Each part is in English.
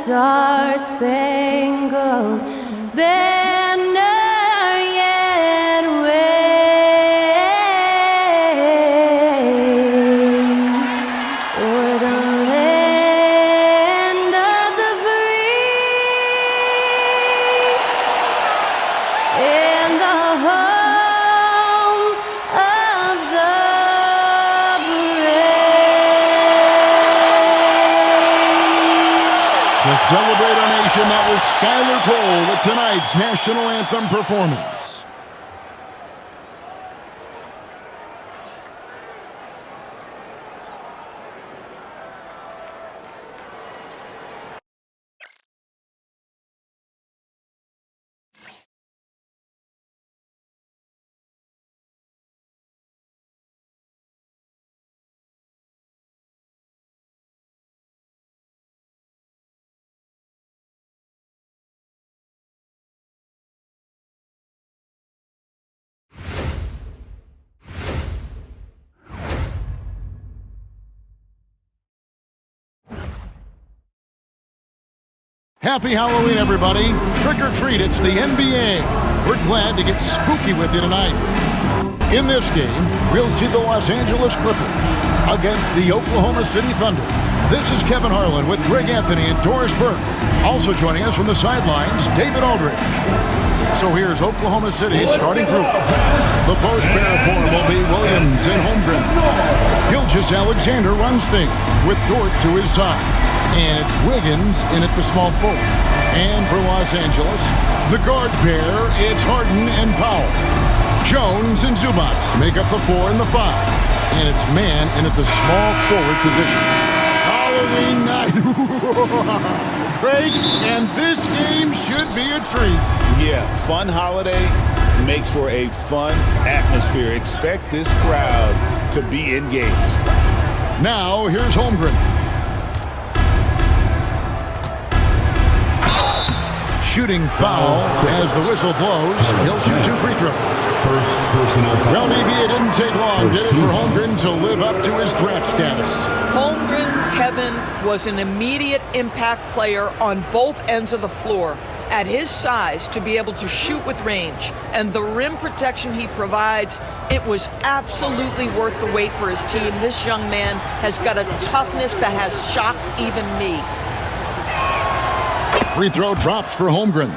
star-spangled banner yet wave o'er the land of the free and the home of the brave. To celebrate our nation, that was Skylar Cole with tonight's national anthem performance. Happy Halloween, everybody. Trick or treat, it's the NBA. We're glad to get spooky with you tonight. In this game, we'll see the Los Angeles Clippers against the Oklahoma City Thunder. This is Kevin Harlan with Greg Anthony and Doris Burke. Also joining us from the sidelines, David Aldridge. So here's Oklahoma City's starting group. The post pair form will be Williams and Holmgren. Gilgeous-Alexander runs things with Dort to his side. And it's Wiggins in at the small forward. And for Los Angeles, the guard pair, it's Harden and Powell. Jones and Zubac make up the 4 and the 5. And it's Mann in at the small forward position. Halloween night. Great, and this game should be a treat. Yeah, fun holiday makes for a fun atmosphere. Expect this crowd to be engaged. Now, here's Holmgren. Shooting foul as the whistle blows. He'll shoot 2 free throws. Well, maybe it didn't take long, did it, for Holmgren to live up to his draft status? Holmgren, Kevin, was an immediate impact player on both ends of the floor. At his size, to be able to shoot with range and the rim protection he provides, it was absolutely worth the wait for his team. This young man has got a toughness that has shocked even me. Free throw drops for Holmgren.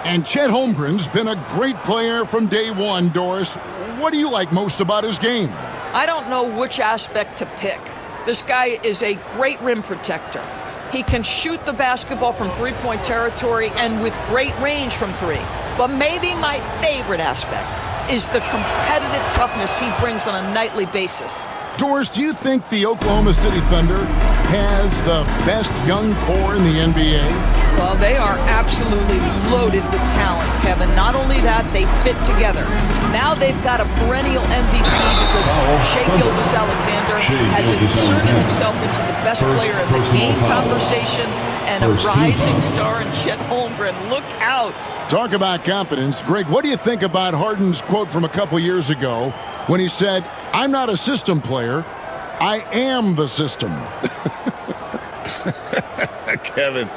And Chet Holmgren's been a great player from day one, Doris. What do you like most about his game? I don't know which aspect to pick. This guy is a great rim protector. He can shoot the basketball from three-point territory and with great range from 3. But maybe my favorite aspect is the competitive toughness he brings on a nightly basis. Doris, do you think the Oklahoma City Thunder has the best young core in the NBA? Well, they are absolutely loaded with talent, Kevin. Not only that, they fit together. Now they've got a perennial MVP because Shai Gilgeous-Alexander has inserted himself into the best player in the game conversation and a rising star in Chet Holmgren. Look out. Talk about confidence. Greg, what do you think about Harden's quote from a couple years ago when he said, "I'm not a system player, I am the system"? Kevin,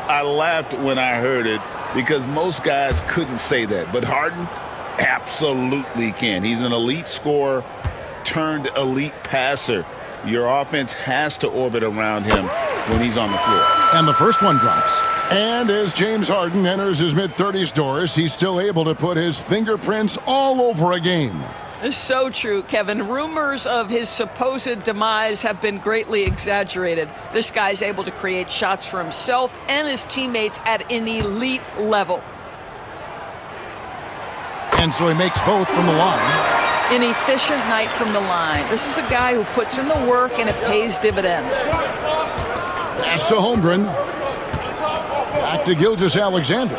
I laughed when I heard it because most guys couldn't say that. But Harden absolutely can. He's an elite scorer turned elite passer. Your offense has to orbit around him when he's on the floor. And the first one drops. And as James Harden enters his mid-30s, Doris, he's still able to put his fingerprints all over a game. It's so true, Kevin. Rumors of his supposed demise have been greatly exaggerated. This guy's able to create shots for himself and his teammates at an elite level. And so he makes both from the line. An efficient night from the line. This is a guy who puts in the work and it pays dividends. Pass to Holmgren. Back to Gilgeous-Alexander.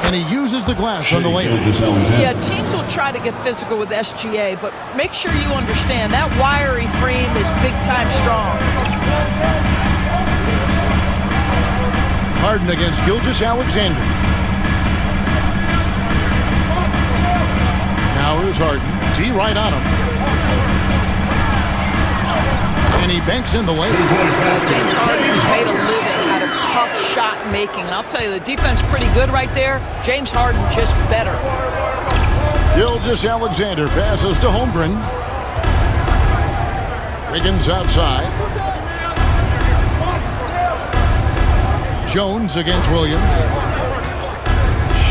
And he uses the glass on the layup. Yeah, teams will try to get physical with SGA, but make sure you understand that wiry frame is big-time strong. Harden against Gilgeous-Alexander. Now here's Harden. D right on him. And he banks in the lane. James Harden has made a living out of tough shot making. And I'll tell you, the defense pretty good right there. James Harden just better. Gilgeous-Alexander passes to Holmgren. Wiggins outside. Jones against Williams.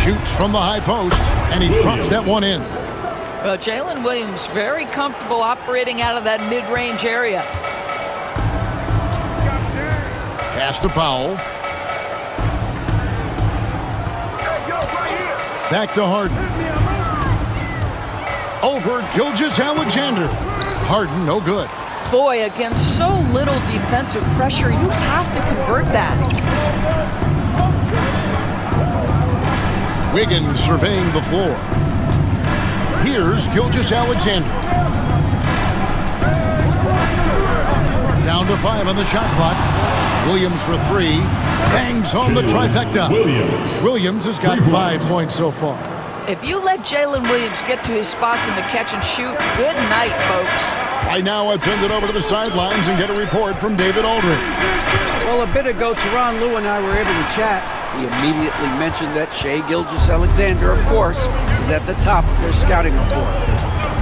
Shoots from the high post, and he drops that one in. Well, Jalen Williams very comfortable operating out of that mid-range area. Pass to Powell. Back to Harden. Over Gilgeous-Alexander. Harden, no good. Boy, against so little defensive pressure, you have to convert that. Wiggins surveying the floor. Here's Gilgeous-Alexander. Down to 5 on the shot clock. Williams for 3. Bangs on the trifecta. Williams has got 5 points so far. If you let Jalen Williams get to his spots in the catch and shoot, good night, folks. Right now, let's send it over to the sidelines and get a report from David Aldridge. Well, a bit ago, Teron Lue and I were able to chat. He immediately mentioned that Shai Gilgeous-Alexander, of course, is at the top of their scouting report.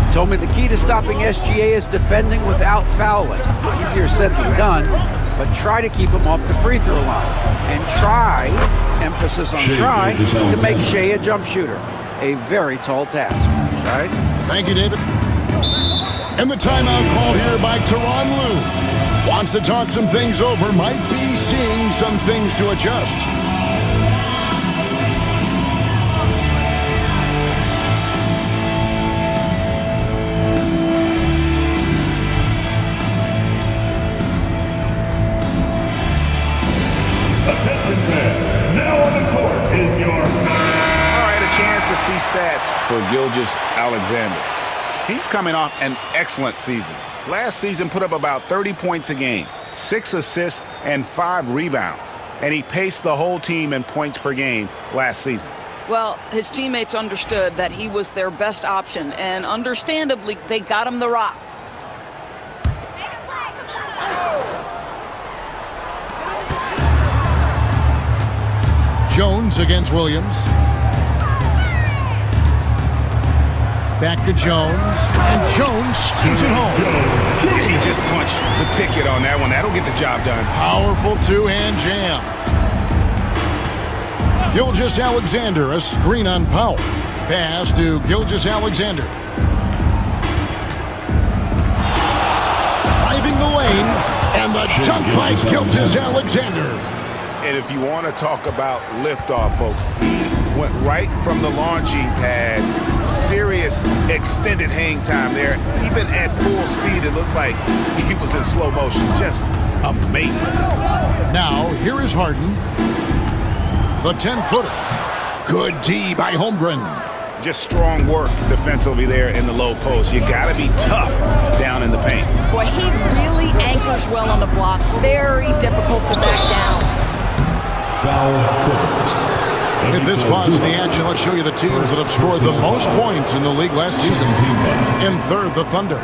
He told me the key to stopping SGA is defending without fouling. Easier said than done, but try to keep him off the free throw line. And try, emphasis on try, to make Shai a jump shooter. A very tall task. Guys? Thank you, David. And the timeout called here by Teron Lue. Wants to talk some things over, might be seeing some things to adjust. Now on the court is your... All right, a chance to see stats for Gilgeous-Alexander. He's coming off an excellent season. Last season put up about 30 points a game, 6 assists, and 5 rebounds. And he paced the whole team in points per game last season. Well, his teammates understood that he was their best option, and understandably, they got him the rock. Jones against Williams. Back to Jones, and Jones shoots it home. He just punched the ticket on that one. That'll get the job done. Powerful two-hand jam. Gilgeous-Alexander, a screen on Powell. Pass to Gilgeous-Alexander. Driving the lane, and the dunk by Gilgeous-Alexander. And if you want to talk about liftoff, folks, he went right from the launching pad. Serious extended hang time there. Even at full speed, it looked like he was in slow motion. Just amazing. Now, here is Harden. The 10-footer. Good D by Holmgren. Just strong work defensively there in the low post. You got to be tough down in the paint. Boy, he really anchors well on the block. Very difficult to back down. With this pause in the action, let's show you the teams that have scored the most points in the league last season. In third, the Thunder.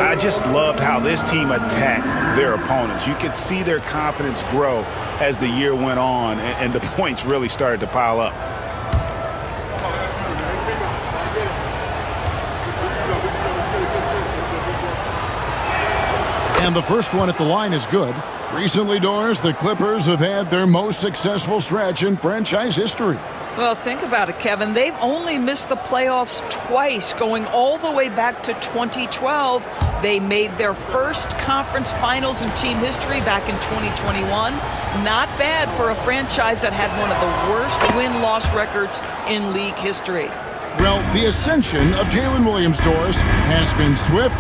I just loved how this team attacked their opponents. You could see their confidence grow as the year went on, and the points really started to pile up. And the first one at the line is good. Recently, Doris, the Clippers have had their most successful stretch in franchise history. Well, think about it, Kevin. They've only missed the playoffs twice, going all the way back to 2012. They made their first conference finals in team history back in 2021. Not bad for a franchise that had one of the worst win-loss records in league history. Well, the ascension of Jalen Williams, Doris, has been swift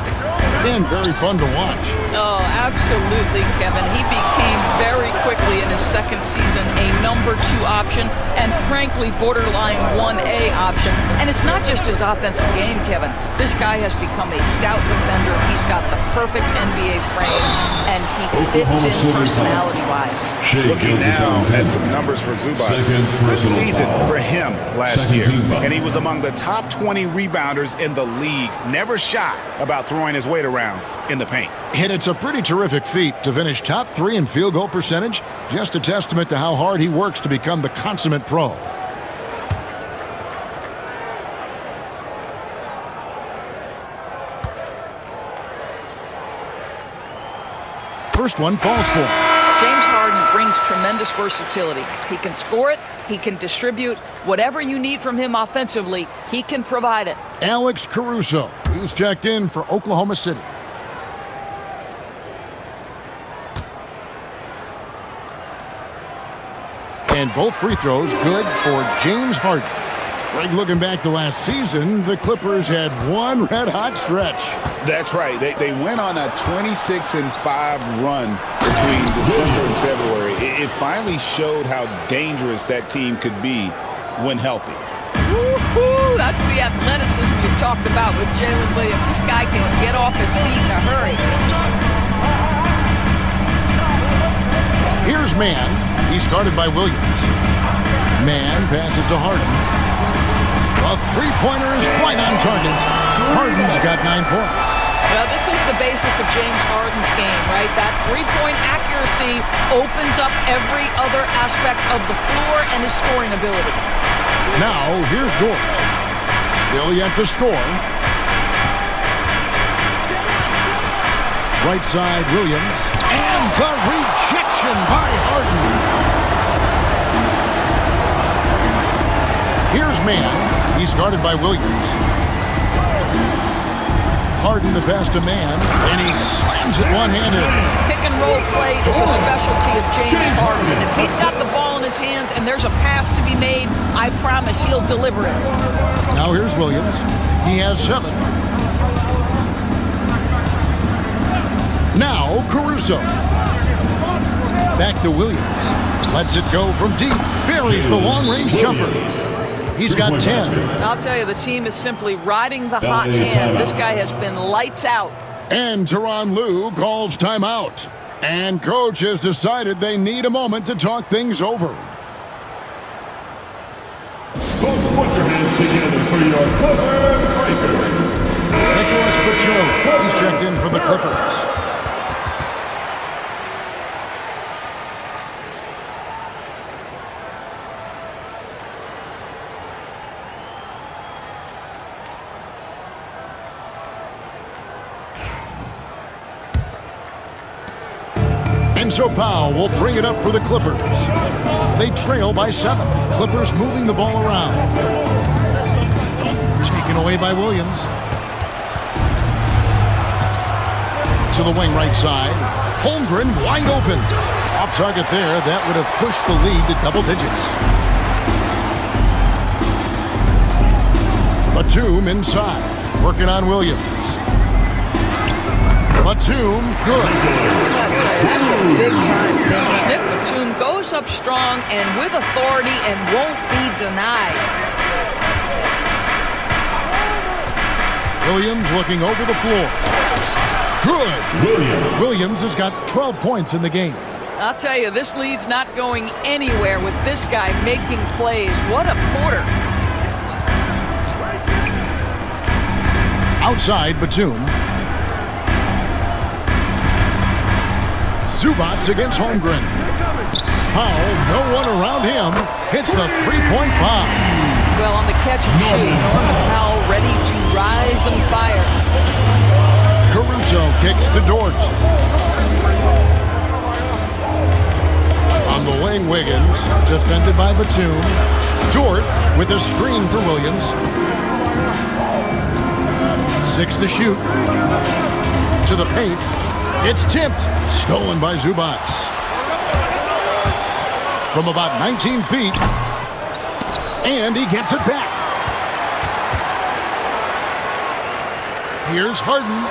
and very fun to watch. Oh, absolutely, Kevin. He became very quickly in his second season a number 2 option and frankly borderline 1A option. And it's not just his offensive game, Kevin. This guy has become a stout defender. He's got the perfect NBA frame and he fits in personality-wise. Looking now at some numbers for Zubac. Good season for him last year. And he was among the top 20 rebounders in the league. Never shy about throwing his weight around in the paint. And it's a pretty terrific feat to finish top 3 in field goal percentage. Just a testament to how hard he works to become the consummate pro. First one falls for him. James Harden brings tremendous versatility. He can score it, he can distribute. Whatever you need from him offensively, he can provide it. Alex Caruso, who's checked in for Oklahoma City. And both free throws good for James Harden. Greg, looking back to last season, the Clippers had one red-hot stretch. That's right. They went on a 26-5 run between December and February. It finally showed how dangerous that team could be when healthy. Woo-hoo! That's the athleticism you talked about with Jalen Williams. This guy can get off his feet in a hurry. Here's Mann. He's guarded by Williams. Mann passes to Harden. A three-pointer is right on target. Harden's got 9 points. Well, this is the basis of James Harden's game, right? That three-point accuracy opens up every other aspect of the floor and his scoring ability. Now, here's Dort. Still yet to score. Right side, Williams. And the rejection by Harden. Here's Mann. He's guarded by Williams. Harden the pass to Mann, and he slams it one-handed. Pick and roll play is a specialty of James Harden. And if he's got the ball in his hands and there's a pass to be made, I promise he'll deliver it. Now here's Williams. He has 7. Now Caruso. Back to Williams. Lets it go from deep. Buries the long-range jumper. He's got 10. I'll tell you, the team is simply riding the hot hand. This guy has been lights out. And Tyronn Lue calls timeout. And coach has decided they need a moment to talk things over. Both put your hands together for your Clippers Breakers. Nicholas Batum. He's checked in for the Clippers. And so Powell will bring it up for the Clippers. They trail by 7. Clippers moving the ball around. Taken away by Williams. To the wing right side. Holmgren wide open. Off target there. That would have pushed the lead to double digits. Batum inside. Working on Williams. Batum, good. That's a big-time finish. Nick Batum goes up strong and with authority and won't be denied. Williams looking over the floor. Good. Williams has got 12 points in the game. I'll tell you, this lead's not going anywhere with this guy making plays. What a quarter. Outside, Batum. Zubac against Holmgren. Powell, no one around him, hits the three-point bomb. Well, on the catch and shoot, Norman Powell ready to rise and fire. Caruso kicks to Dort. On the wing, Wiggins, defended by Batum. Dort with a screen for Williams. 6 to shoot. To the paint. It's tipped. Stolen by Zubac. From about 19 feet. And he gets it back. Here's Harden.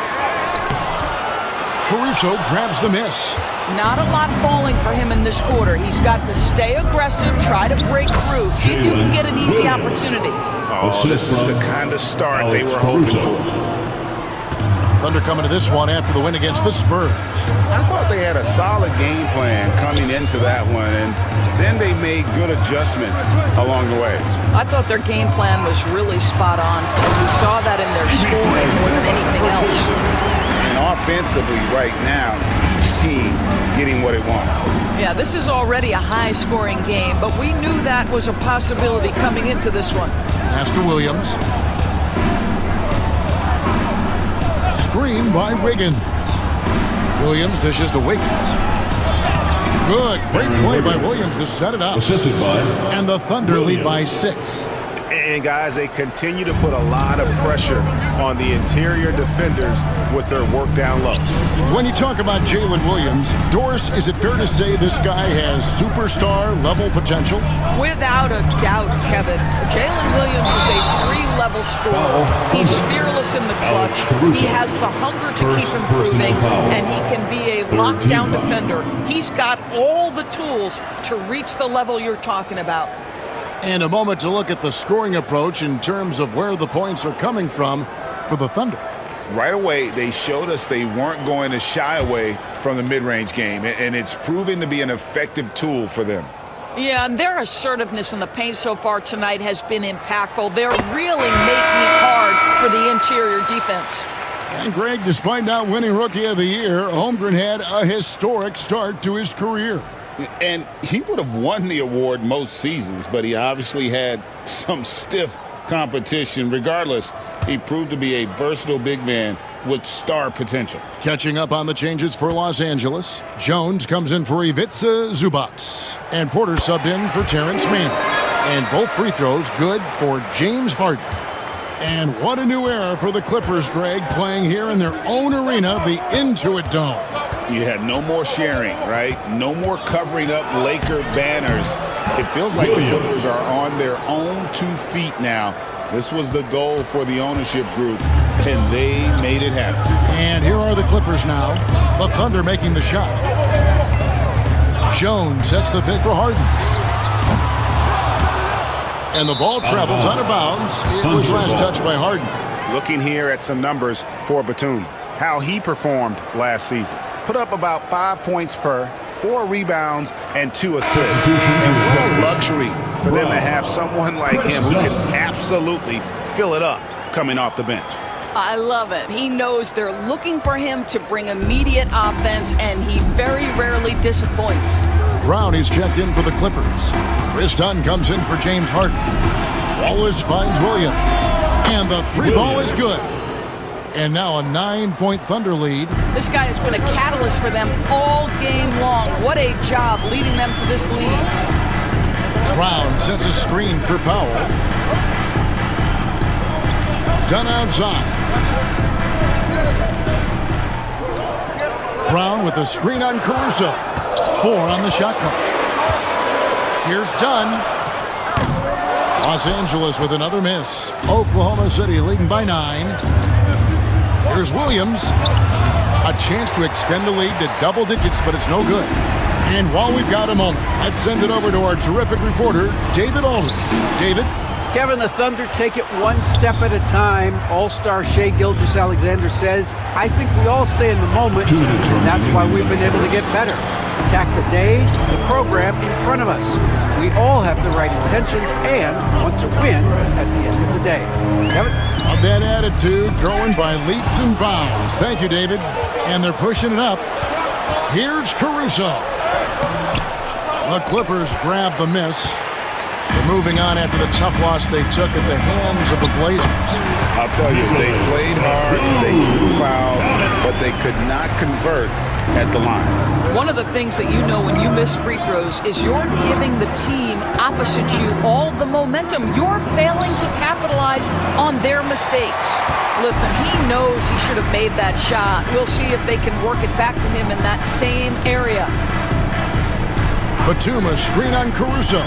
Caruso grabs the miss. Not a lot falling for him in this quarter. He's got to stay aggressive, try to break through, see if you can get an easy opportunity. Oh, this is the kind of start they were hoping for. Thunder coming to this one after the win against the Spurs. I thought they had a solid game plan coming into that one, and then they made good adjustments along the way. I thought their game plan was really spot on, and we saw that in their scoring more than anything else. And offensively right now, each team getting what it wants. Yeah, this is already a high-scoring game, but we knew that was a possibility coming into this one. Master Williams. Screen by Wiggins. Williams dishes to Wiggins. Good, great play by Williams to set it up. Assisted by. And the Thunder lead by 6. And guys, they continue to put a lot of pressure on the interior defenders with their work down low. When you talk about Jalen Williams, Doris, is it fair to say this guy has superstar-level potential? Without a doubt, Kevin. Jalen Williams is a three-level scorer. He's fearless in the clutch. He has the hunger to keep improving, and he can be a lockdown defender. He's got all the tools to reach the level you're talking about. And a moment to look at the scoring approach in terms of where the points are coming from for the Thunder. Right away, they showed us they weren't going to shy away from the mid-range game, and it's proving to be an effective tool for them. Yeah, and their assertiveness in the paint so far tonight has been impactful. They're really making it hard for the interior defense. And Greg, despite not winning Rookie of the Year, Holmgren had a historic start to his career. And he would have won the award most seasons, but he obviously had some stiff competition. Regardless, he proved to be a versatile big man with star potential. Catching up on the changes for Los Angeles, Jones comes in for Ivica Zubac, and Porter subbed in for Terrence Mann. And both free throws good for James Harden. And what a new era for the Clippers, Greg, playing here in their own arena, the Intuit Dome. You had no more sharing, right? No more covering up Laker banners. It feels like the Clippers are on their own 2 feet now. This was the goal for the ownership group, and they made it happen. And here are the Clippers now. The Thunder making the shot. Jones sets the pick for Harden. And the ball travels out of bounds. It was last touched by Harden. Looking here at some numbers for Batum, how he performed last season. Put up about 5 points per, 4 rebounds, and 2 assists. And what a luxury for them to have someone like him who can absolutely fill it up coming off the bench. I love it. He knows they're looking for him to bring immediate offense, and he very rarely disappoints. Brown is checked in for the Clippers. Chris Dunn comes in for James Harden. Wallace finds Williams. And the 3-ball is good. And now a 9-point Thunder lead. This guy has been a catalyst for them all game long. What a job leading them to this lead. Brown sets a screen for Powell. Dunn outside. Brown with a screen on Caruso. 4 on the shot clock. Here's Dunn. Los Angeles with another miss. Oklahoma City leading by 9. Here's Williams. A chance to extend the lead to double digits, but it's no good. And while we've got a moment, let's send it over to our terrific reporter, David Aldridge. David? Kevin, the Thunder take it one step at a time. All-star Shai Gilgeous-Alexander says, I think we all stay in the moment, and that's why we've been able to get better. Attack the day, the program in front of us. We all have the right intentions and want to win at the end of the day. Kevin? That attitude growing by leaps and bounds. Thank you, David. And they're pushing it up. Here's Caruso. The Clippers grab the miss. They're moving on after the tough loss they took at the hands of the Blazers. I'll tell you, they played hard, they drew fouls, but they could not convert at the line. One of the things that you know when you miss free throws is you're giving the team opposite you all the momentum. You're failing to capitalize on their mistakes. Listen, he knows he should have made that shot. We'll see if they can work it back to him in that same area. Batum, a screen on Caruso.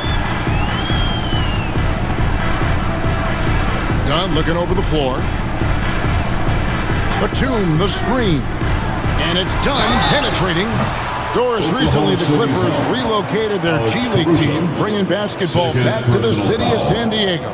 Dunn looking over the floor. Batum, the screen. And it's done, penetrating. Doris, recently the Clippers relocated their G League team, bringing basketball back to the city of San Diego.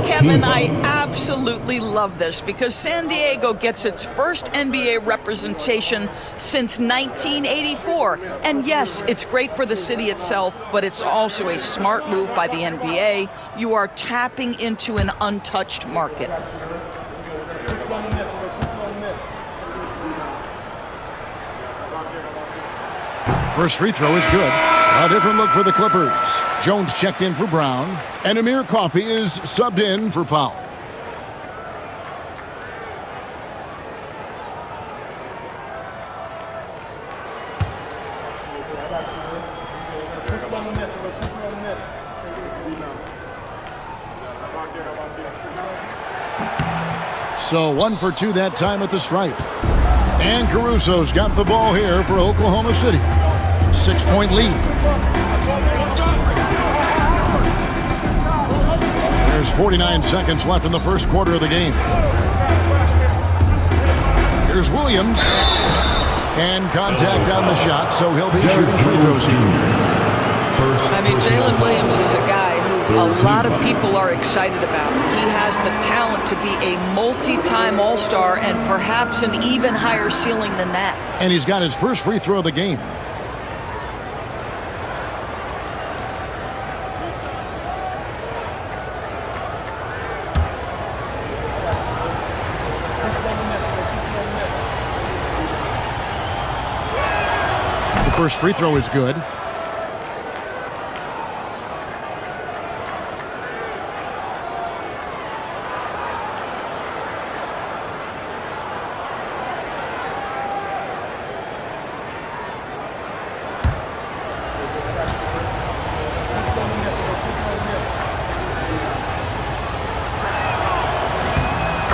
Kevin, I absolutely love this because San Diego gets its first NBA representation since 1984. And yes, it's great for the city itself, but it's also a smart move by the NBA. You are tapping into an untouched market. First free throw is good. A different look for the Clippers. Jones checked in for Brown, and Amir Coffey is subbed in for Powell. So 1 for 2 that time at the stripe. And Caruso's got the ball here for Oklahoma City. 6-point lead. There's 49 seconds left in the first quarter of the game. Here's Williams. And contact on the shot, so he'll be shooting free throws here. I mean, Jalen Williams is a guy who a lot of people are excited about. He has the talent to be a multi-time All-Star and perhaps an even higher ceiling than that. And he's got his first free throw of the game. The first free throw is good.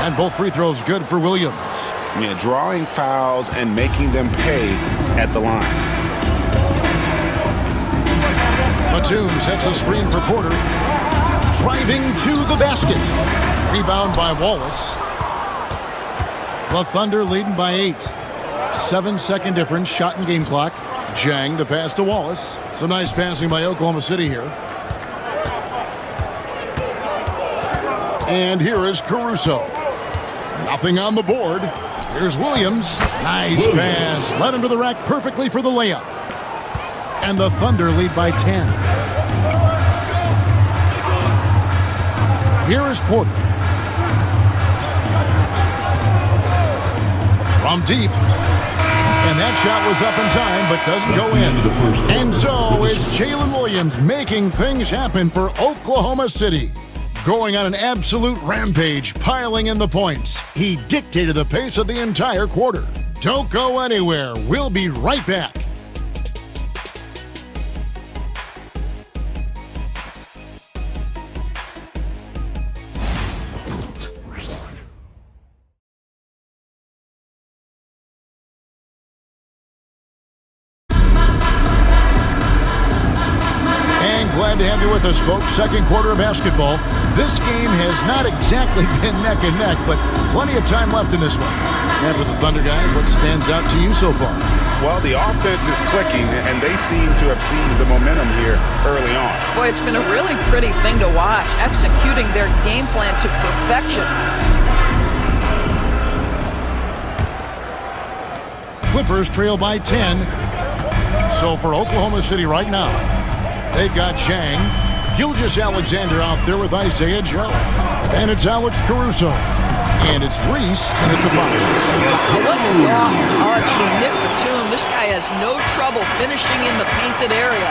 And both free throws good for Williams. Yeah, drawing fouls and making them pay at the line. Batum sets a screen for Porter. Driving to the basket. Rebound by Wallace. The Thunder leading by 8. 7-second difference, shot and game clock. Jang, the pass to Wallace. Some nice passing by Oklahoma City here. And here is Caruso. Nothing on the board. Here's Williams. Nice pass. Led him to the rack perfectly for the layup. And the Thunder lead by 10. Here is Porter. From deep. And that shot was up in time, but doesn't go in. And so it's Jalen Williams making things happen for Oklahoma City. Going on an absolute rampage, piling in the points. He dictated the pace of the entire quarter. Don't go anywhere. We'll be right back. Glad to have you with us, folks. Second quarter of basketball. This game has not exactly been neck and neck, but plenty of time left in this one. And for the Thunder guys, what stands out to you so far? Well, the offense is clicking, and they seem to have seized the momentum here early on. Boy, it's been a really pretty thing to watch, executing their game plan to perfection. Clippers trail by 10. So for Oklahoma City right now, they've got Chang, Gilgeous-Alexander out there with Isaiah Joe. And it's Alex Caruso. And it's Reese at the bottom. What soft touch from Nick Batum. This guy has no trouble finishing in the painted area.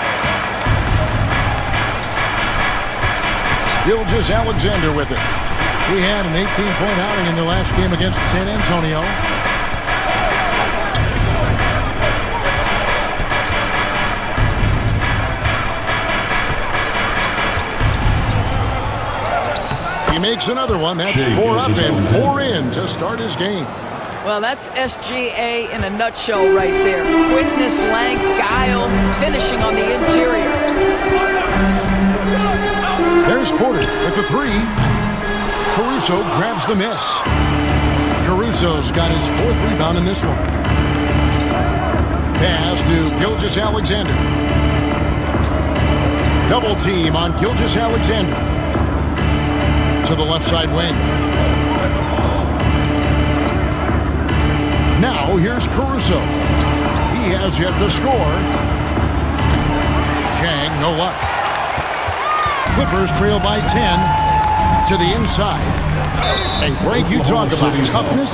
Gilgeous-Alexander with it. He had an 18-point outing in their last game against San Antonio. He makes another one. That's 4 up and 4 in to start his game. Well, that's SGA in a nutshell right there. Quickness, length, guile, finishing on the interior. There's Porter with the 3. Caruso grabs the miss. Caruso's got his 4th rebound in this one. Pass to Gilgeous-Alexander. Double team on Gilgeous-Alexander. To the left side wing. Now here's Caruso. He has yet to score. Jang, no luck. Clippers trail by 10 to the inside. And Greg, you talk about toughness,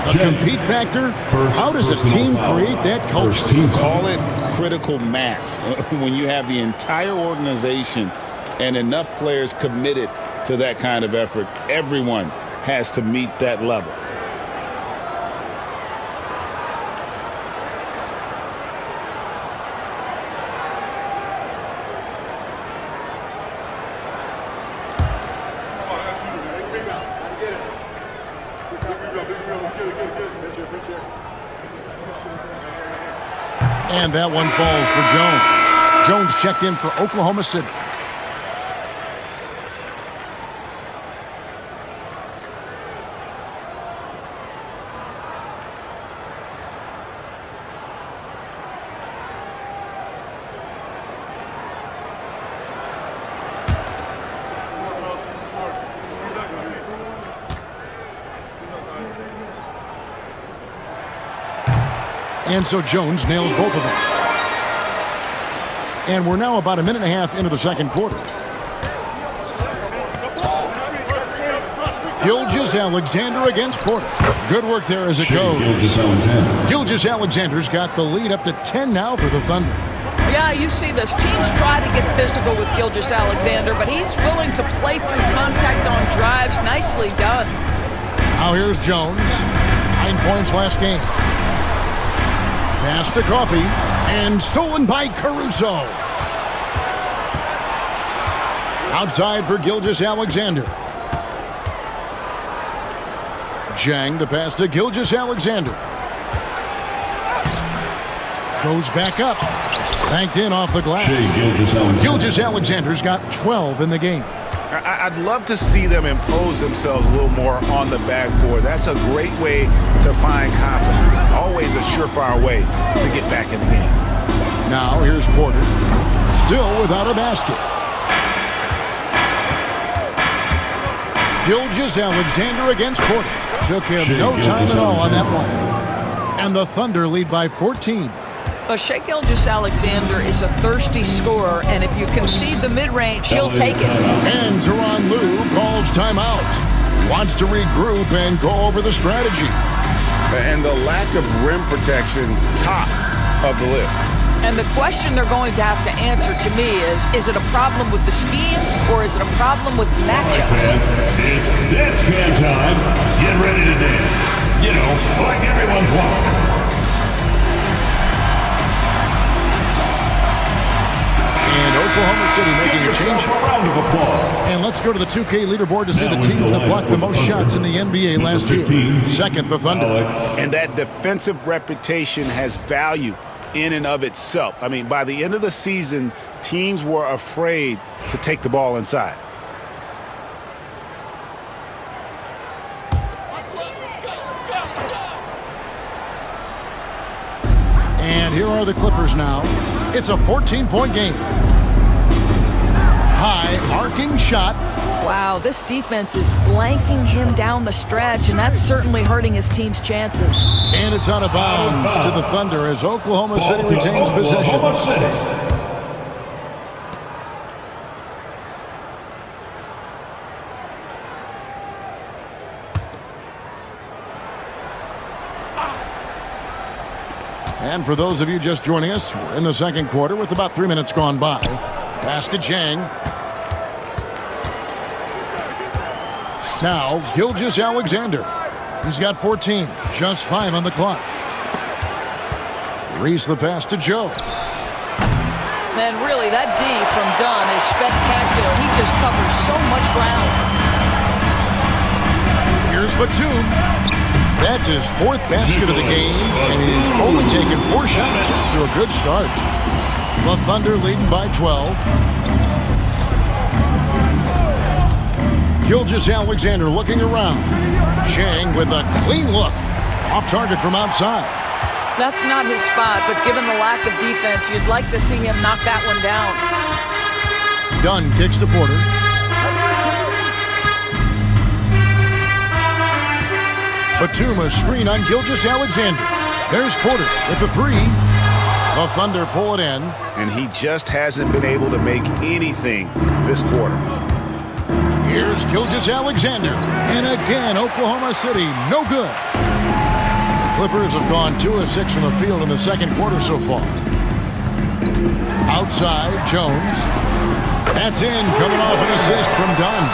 a compete factor. How does a team create that culture? Call it critical mass. When you have the entire organization and enough players committed to that kind of effort, everyone has to meet that level. And that one falls for Jones. Jones checked in for Oklahoma City. And so Jones nails both of them. And we're now about a minute and a half into the second quarter. Gilgeous-Alexander against Porter. Good work there as it goes. Gilgeous-Alexander's got the lead up to 10 now for the Thunder. Yeah, you see this. Teams try to get physical with Gilgeous-Alexander, but he's willing to play through contact on drives. Nicely done. Now here's Jones. 9 points last game. Pass to Coffey, and stolen by Caruso. Outside for Gilgeous-Alexander. Jang, the pass to Gilgeous-Alexander. Goes back up. Banked in off the glass. Gilgeous-Alexander's got 12 in the game. I'd love to see them impose themselves a little more on the backboard. That's a great way to find confidence. Always a surefire way to get back in the game. Now here's Porter. Still without a basket. Gilgeous-Alexander against Porter. Took him no time at all on that one. And the Thunder lead by 14. Shai Gilgeous-Alexander is a thirsty scorer, and if you concede the mid-range, he'll take it. And Tyronn Lue calls timeout. Wants to regroup and go over the strategy. And the lack of rim protection, top of the list. And the question they're going to have to answer to me is it a problem with the scheme, or is it a problem with matchups? It's dance can time. Get ready to dance. You know, like everyone's watching. And Oklahoma City making a change. And let's go to the 2K leaderboard to see the teams that blocked the most shots in the NBA last year. Second, the Thunder. And that defensive reputation has value in and of itself. I mean, by the end of the season, teams were afraid to take the ball inside. And here are the Clippers now. It's a 14-point game. High arcing shot. Wow, this defense is blanking him down the stretch, and that's certainly hurting his team's chances. And it's out of bounds to the Thunder as Oklahoma City retains possession. And for those of you just joining us, we're in the second quarter with about 3 minutes gone by. Pass to Jang. Now, Gilgeous-Alexander. He's got 14, just 5 on the clock. Reese the pass to Joe. And really, that D from Dunn is spectacular. He just covers so much ground. Here's Batum. That's his 4th basket of the game, and he's only taken 4 shots after a good start. The Thunder leading by 12. Gilgeous-Alexander looking around. Jang with a clean look. Off target from outside. That's not his spot, but given the lack of defense, you'd like to see him knock that one down. Dunn kicks to Porter. Batum a screen on Gilgeous-Alexander. There's Porter with the three. The Thunder pull it in. And he just hasn't been able to make anything this quarter. Here's Gilgeous-Alexander. And again, Oklahoma City, no good. Clippers have gone 2 of 6 from the field in the second quarter so far. Outside, Jones. That's in, coming off an assist from Dunn.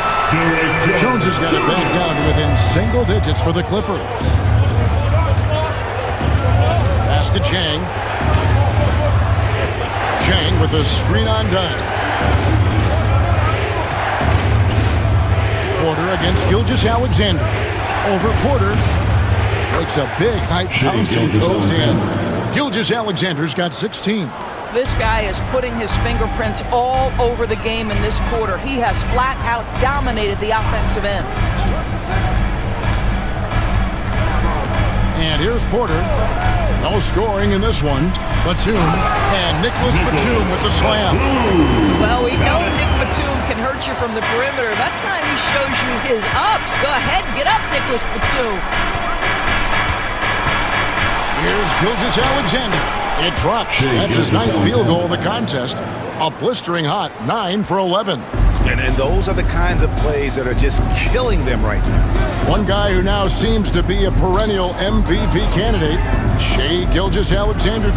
Jones has got it back down to within single digits for the Clippers. Pass to Chang. Chang with a screen on Dunn. Porter against Gilgeous-Alexander. Over Porter. Makes a big high bounce and goes in. Gilgeous-Alexander's got 16. This guy is putting his fingerprints all over the game in this quarter. He has flat out dominated the offensive end. And here's Porter. No scoring in this one. Batum and Nicholas Batum with the slam. Well, we know Nick Batum can hurt you from the perimeter. That time he shows you his ups. Go ahead, get up, Nicholas Batum. Here's Gilgeous-Alexander. It drops. That's his 9th field goal of the contest. A blistering hot 9 for 11. And those are the kinds of plays that are just killing them right now. One guy who now seems to be a perennial MVP candidate, Shai Gilgeous-Alexander.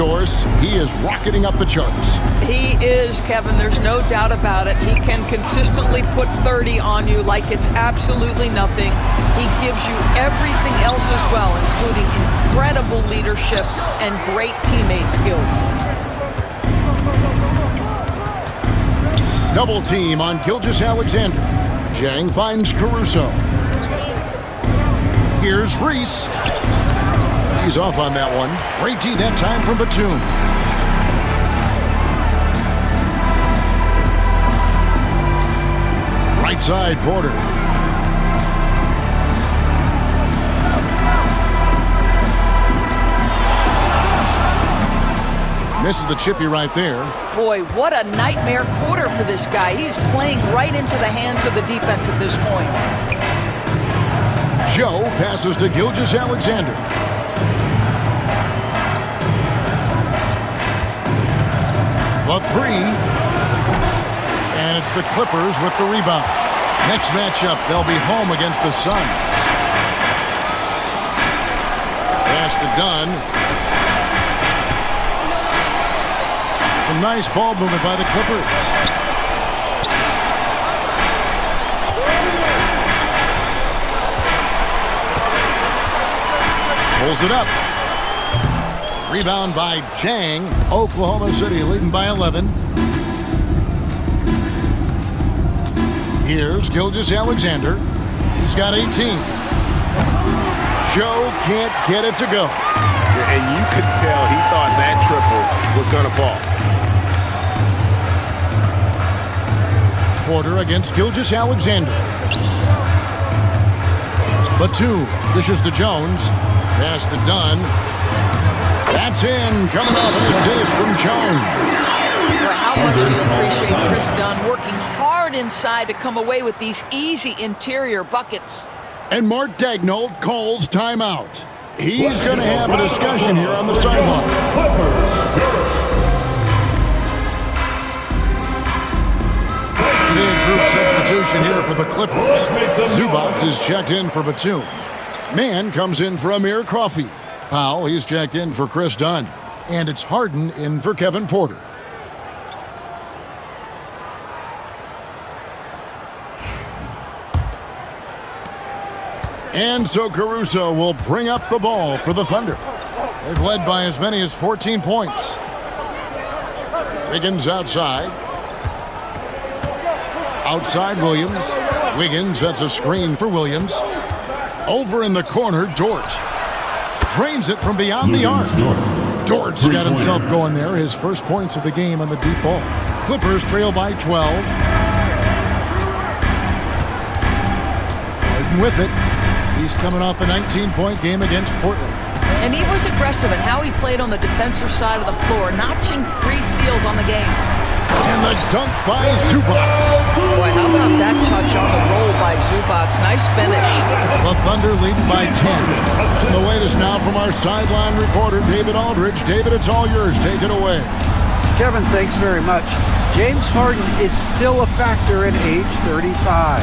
He is rocketing up the charts. He is, Kevin. There's no doubt about it. He can consistently put 30 on you like it's absolutely nothing. He gives you everything else as well, including incredible leadership and great teammate skills. Double team on Gilgeous-Alexander. Jang finds Caruso. Here's Reese. He's off on that one. Great D that time from Batum. Right side, Porter. Misses the chippy right there. Boy, what a nightmare quarter for this guy. He's playing right into the hands of the defense at this point. Joe passes to Gilgeous-Alexander. The three. And it's the Clippers with the rebound. Next matchup, they'll be home against the Suns. Pass to Dunn. Some nice ball movement by the Clippers. Pulls it up. Rebound by Chang. Oklahoma City leading by 11. Here's Gilgeous-Alexander. He's got 18. Joe can't get it to go. And you could tell he thought that triple was going to fall. Porter against Gilgeous-Alexander. Batum dishes to Jones. Pass to Dunn. That's in. Coming off an assist from Jones. Well, how much do you appreciate Chris Dunn working hard inside to come away with these easy interior buckets? And Mark Daigneault calls timeout. He's going to have a discussion here on the sideline. Big group substitution here for the Clippers. Zubac is checked in for Batum. Mann comes in for Amir Coffey. Powell, he's checked in for Chris Dunn. And it's Harden in for Kevin Porter. And so Caruso will bring up the ball for the Thunder. They've led by as many as 14 points. Wiggins outside. Outside Williams. Wiggins, that's a screen for Williams. Over in the corner, Dort. Drains it from beyond the arc. Dort's got himself going there. His first points of the game on the deep ball. Clippers trail by 12. Harden with it. He's coming off a 19-point game against Portland. And he was aggressive in how he played on the defensive side of the floor, notching 3 steals on the game. And the dunk by Zubac. Boy, how about that touch on the roll by Zubac? Nice finish. The Thunder leading by 10. The latest now from our sideline reporter, David Aldridge. David, it's all yours. Take it away. Kevin, thanks very much. James Harden is still a factor at age 35.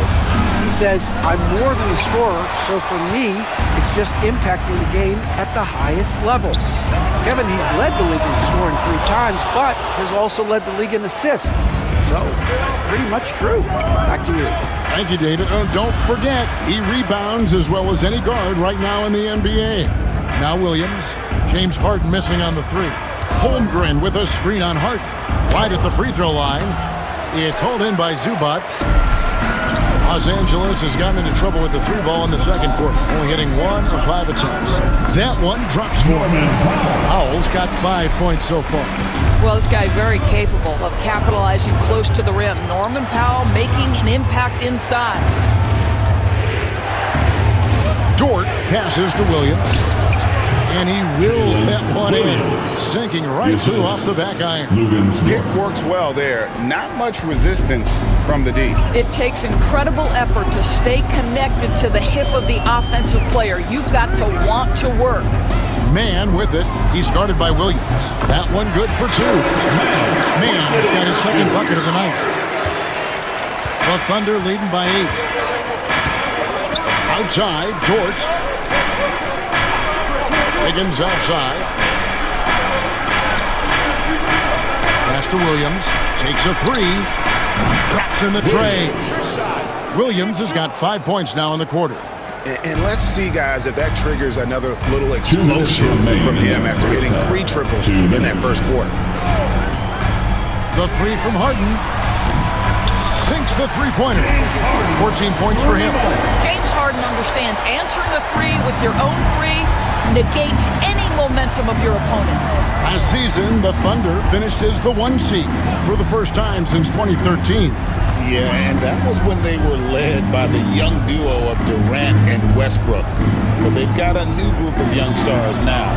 He says, I'm more than a scorer, so for me, it's just impacting the game at the highest level. Kevin, he's led the league in scoring 3 times, but has also led the league in assists. So, it's pretty much true. Back to you. Thank you, David. Don't forget, he rebounds as well as any guard right now in the NBA. Now Williams. James Harden missing on the 3. Holmgren with a screen on Harden. Right at the free throw line. It's hauled in by Zubac. Los Angeles has gotten into trouble with the 3 ball in the second quarter, only hitting 1 of 5 attempts. That one drops for him. Powell's got 5 points so far. Well, this guy very capable of capitalizing close to the rim. Norman Powell making an impact inside. Dort passes to Williams. And he wills that one in, sinking right through off the back iron. Pick works well there. Not much resistance from the D. It takes incredible effort to stay connected to the hip of the offensive player. You've got to want to work. Mann with it. He's guarded by Williams. That one good for 2. Mann has got his second bucket of the night. The Thunder leading by 8. Outside, Dort. Higgins outside. Pass to Williams. Takes a 3. Drops in the tray. Williams has got 5 points now in the quarter. And let's see, guys, if that triggers another little explosion from him after hitting 3 triples in that first quarter. The 3 from Harden. Sinks the three-pointer. 14 points for him. James Harden understands answering the 3 with your own 3 negates any momentum of your opponent. Last season, the Thunder finished as the 1 seed for the first time since 2013. Yeah, and that was when they were led by the young duo of Durant and Westbrook. But they've got a new group of young stars now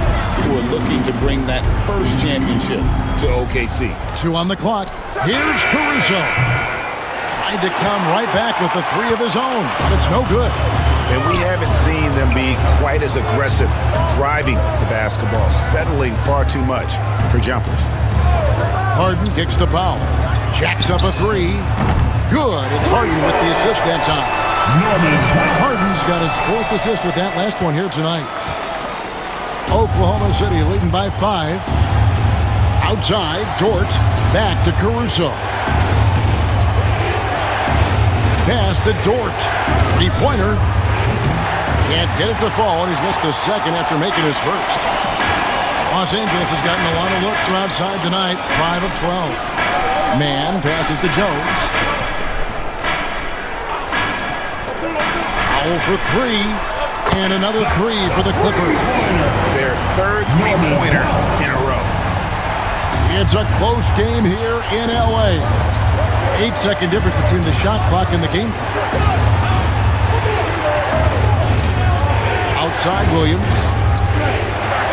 who are looking to bring that first championship to OKC. 2 on the clock. Here's Caruso. Tried to come right back with the 3 of his own, but it's no good. And we haven't seen them be quite as aggressive driving the basketball, settling far too much for jumpers. Harden kicks to Powell. Jacks up a 3. Good. It's Harden with the assist that time. Harden's got his 4th assist with that last one here tonight. Oklahoma City leading by 5. Outside, Dort. Back to Caruso. Pass to Dort. 3-pointer. Can't get it to fall, and he's missed the second after making his first. Los Angeles has gotten a lot of looks from outside tonight. 5 of 12. Mann passes to Jones. Powell for 3. And another 3 for the Clippers. Their 3rd 3-pointer in a row. It's a close game here in L.A. 8-second difference between the shot clock and the game clock. Outside Williams.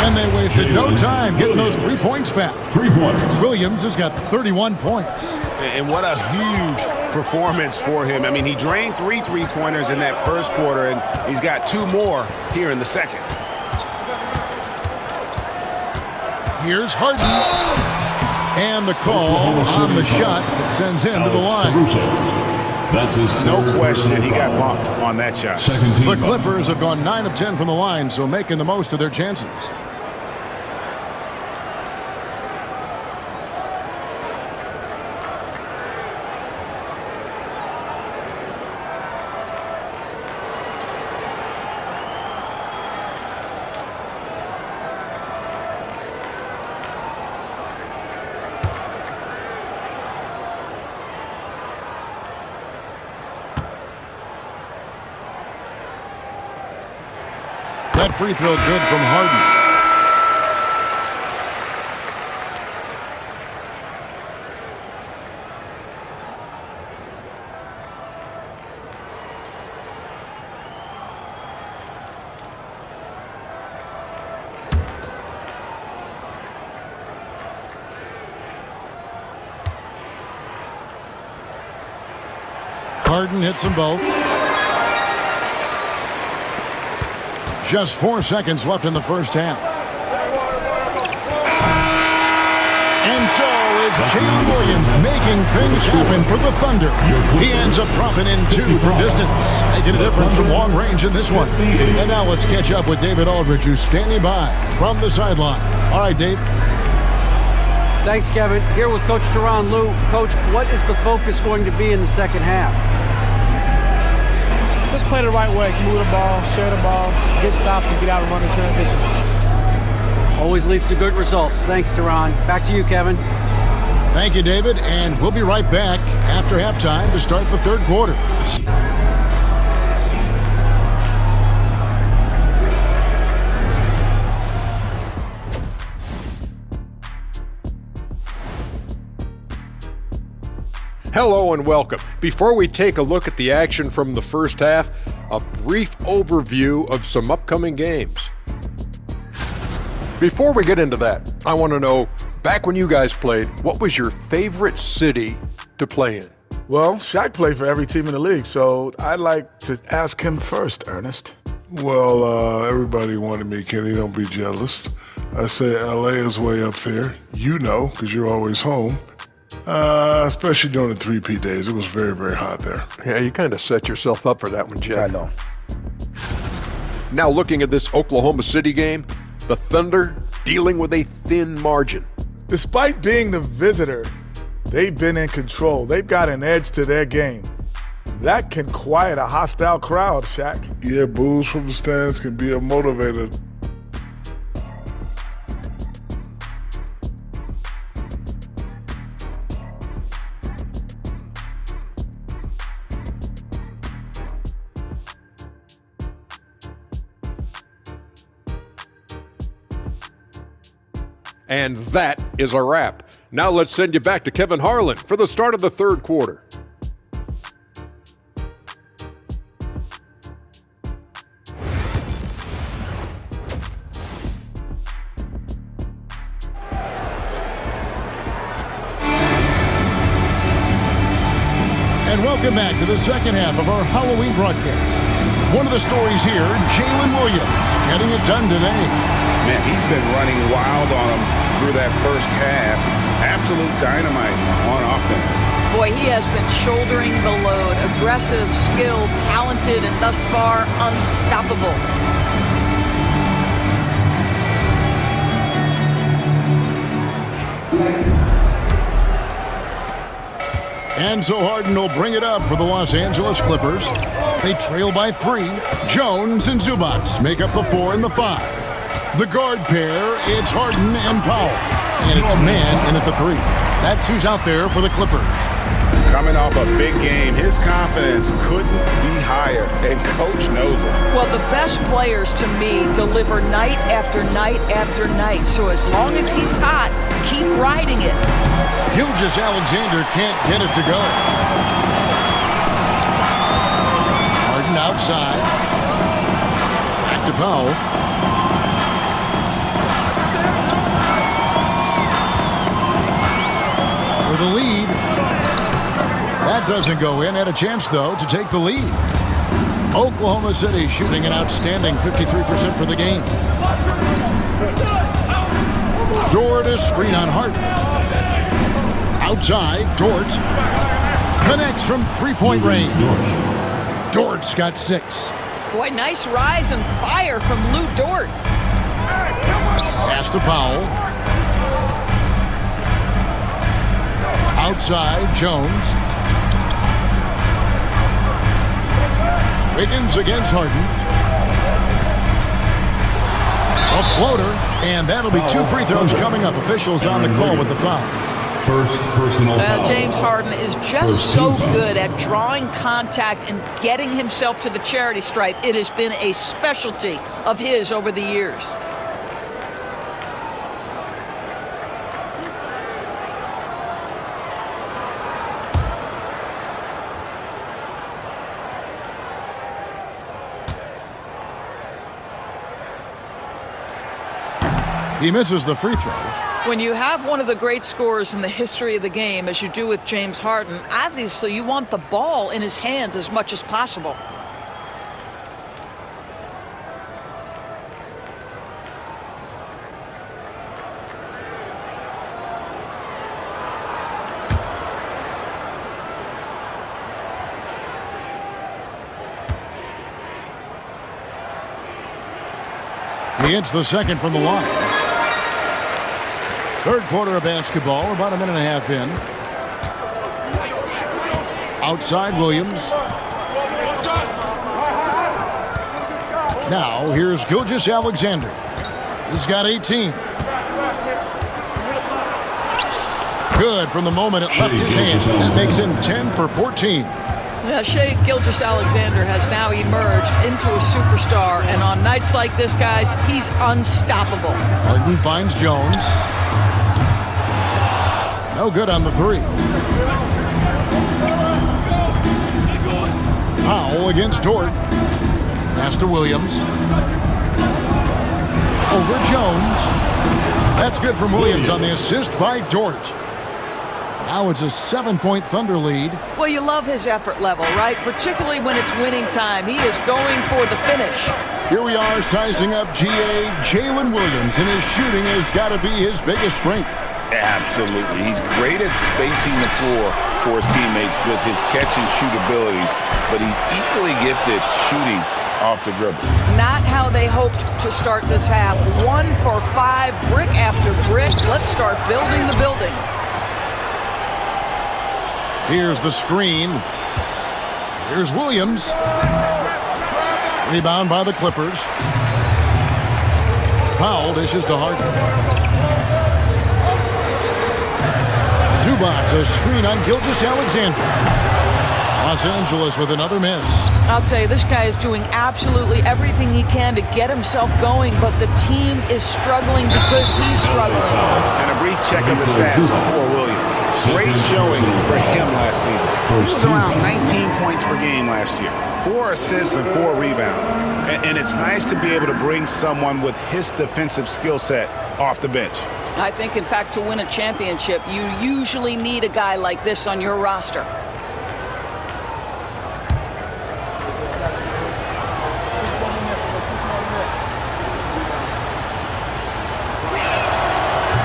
And they wasted no time getting those 3 points back. 3 points. Williams has got 31 points. And what a huge performance for him. I mean, he drained 3 3-pointers in that first quarter, and he's got 2 more here in the second. Here's Harden. And the call on the shot that sends him to the line. That's his No question, he got bumped on that shot. The Clippers have gone 9 of 10 from the line, so making the most of their chances. That free throw good from Harden. Harden hits them both. Just 4 seconds left in the first half. And so it's Jalen Williams making things happen for the Thunder. He ends up dropping in 2 from distance, making a difference from long range in this one. And now let's catch up with David Aldridge, who's standing by from the sideline. All right, Dave. Thanks, Kevin. Here with Coach Tyronn Lue. Coach, what is the focus going to be in the second half? Just play the right way. Move the ball, share the ball, get stops, and get out and run in transition. Always leads to good results. Thanks, Tyronn. Back to you, Kevin. Thank you, David. And we'll be right back after halftime to start the third quarter. Hello and welcome. Before we take a look at the action from the first half, a brief overview of some upcoming games. Before we get into that, I want to know, back when you guys played, what was your favorite city to play in? Well, Shaq played for every team in the league, so I'd like to ask him first, Ernest. Well, everybody wanted me, Kenny, don't be jealous. I say LA is way up there. You know, because you're always home. Especially during the 3P days. It was very, very hot there. Yeah, you kind of set yourself up for that one, Jeff. I know. Now looking at this Oklahoma City game, the Thunder dealing with a thin margin. Despite being the visitor, they've been in control. They've got an edge to their game. That can quiet a hostile crowd, Shaq. Yeah, boos from the stands can be a motivator. And that is a wrap. Now let's send you back to Kevin Harlan for the start of the third quarter. And welcome back to the second half of our Halloween broadcast. One of the stories here, Jalen Williams getting it done today. Man, he's been running wild on him through that first half. Absolute dynamite on offense. Boy, he has been shouldering the load. Aggressive, skilled, talented, and thus far unstoppable. And so Harden will bring it up for the Los Angeles Clippers. They trail by 3. Jones and Zubac make up the 4 and the 5. The guard pair, it's Harden and Powell. And it's man in at the 3. That's who's out there for the Clippers. Coming off a big game, his confidence couldn't be higher, and Coach knows it. Well, the best players to me deliver night after night after night. So as long as he's hot, keep riding it. Gilgeous-Alexander can't get it to go. Harden outside. Back to Powell. For the lead. That doesn't go in. Had a chance, though, to take the lead. Oklahoma City shooting an outstanding 53% for the game. Dort to screen on Harden. Outside, Dort connects from three-point range. Dort's got 6. Boy, nice rise and fire from Lou Dort. Pass to Powell. Outside, Jones. Wiggins against Harden. A floater, and that'll be 2 free throws coming up. Officials on the call with the foul. First personal foul. James Harden is just so good at drawing contact and getting himself to the charity stripe. It has been a specialty of his over the years. He misses the free throw. When you have one of the great scorers in the history of the game, as you do with James Harden, obviously you want the ball in his hands as much as possible. He hits the second from the line. Third quarter of basketball, about a minute and a half in. Outside Williams. Now here's Gilgeous-Alexander. He's got 18. Good from the moment it left his hand. That makes him 10 for 14. Shai Gilgeous-Alexander has now emerged into a superstar, and on nights like this, guys, he's unstoppable. Harden finds Jones. No good on the three. Powell against Dort. Pass to Williams. Over Jones. That's good from Williams on the assist by Dort. Now it's a 7-point Thunder lead. Well, you love his effort level, right? Particularly when it's winning time. He is going for the finish. Here we are sizing up GA Jalen Williams, and his shooting has got to be his biggest strength. Absolutely. He's great at spacing the floor for his teammates with his catch-and-shoot abilities, but he's equally gifted shooting off the dribble. Not how they hoped to start this half. 1 for 5, brick after brick. Let's start building the building. Here's the screen. Here's Williams. Rebound by the Clippers. Powell dishes to Harden. Zubac, a screen on Gilgeous-Alexander. Los Angeles with another miss. I'll tell you, this guy is doing absolutely everything he can to get himself going, but the team is struggling because he's struggling. And a brief check of the stats for Williams. Great showing for him last season. He was around 19 points per game last year. 4 assists and 4 rebounds. And it's nice to be able to bring someone with his defensive skill set off the bench. I think, in fact, to win a championship, you usually need a guy like this on your roster.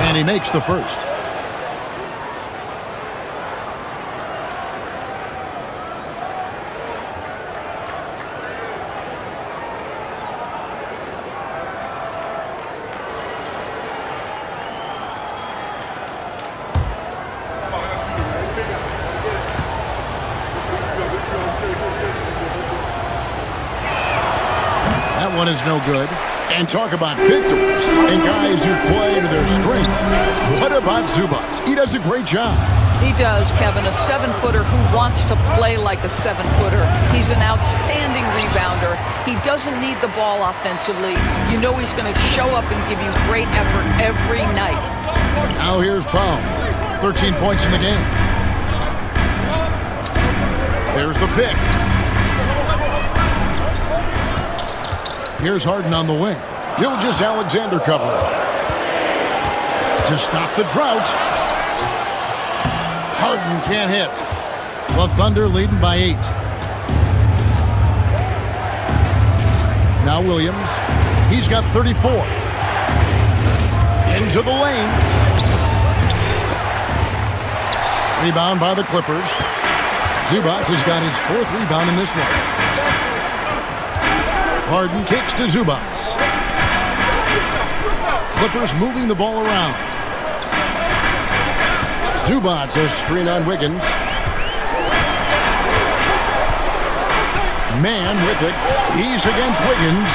And he makes the first. That one is no good. And talk about victories and guys who play to their strength. What about Zubac? He does a great job. He does, Kevin. A 7-footer who wants to play like a 7-footer. He's an outstanding rebounder. He doesn't need the ball offensively. You know he's going to show up and give you great effort every night. Now here's Powell. 13 points in the game. There's the pick. Here's Harden on the wing. Gilgeous-Alexander covering. To stop the drought. Harden can't hit. The Thunder leading by 8. Now Williams. He's got 34. Into the lane. Rebound by the Clippers. Zubac has got his 4th rebound in this one. Harden kicks to Zubac. Clippers moving the ball around. Zubac, a screen on Wiggins. Man with it. He's against Wiggins.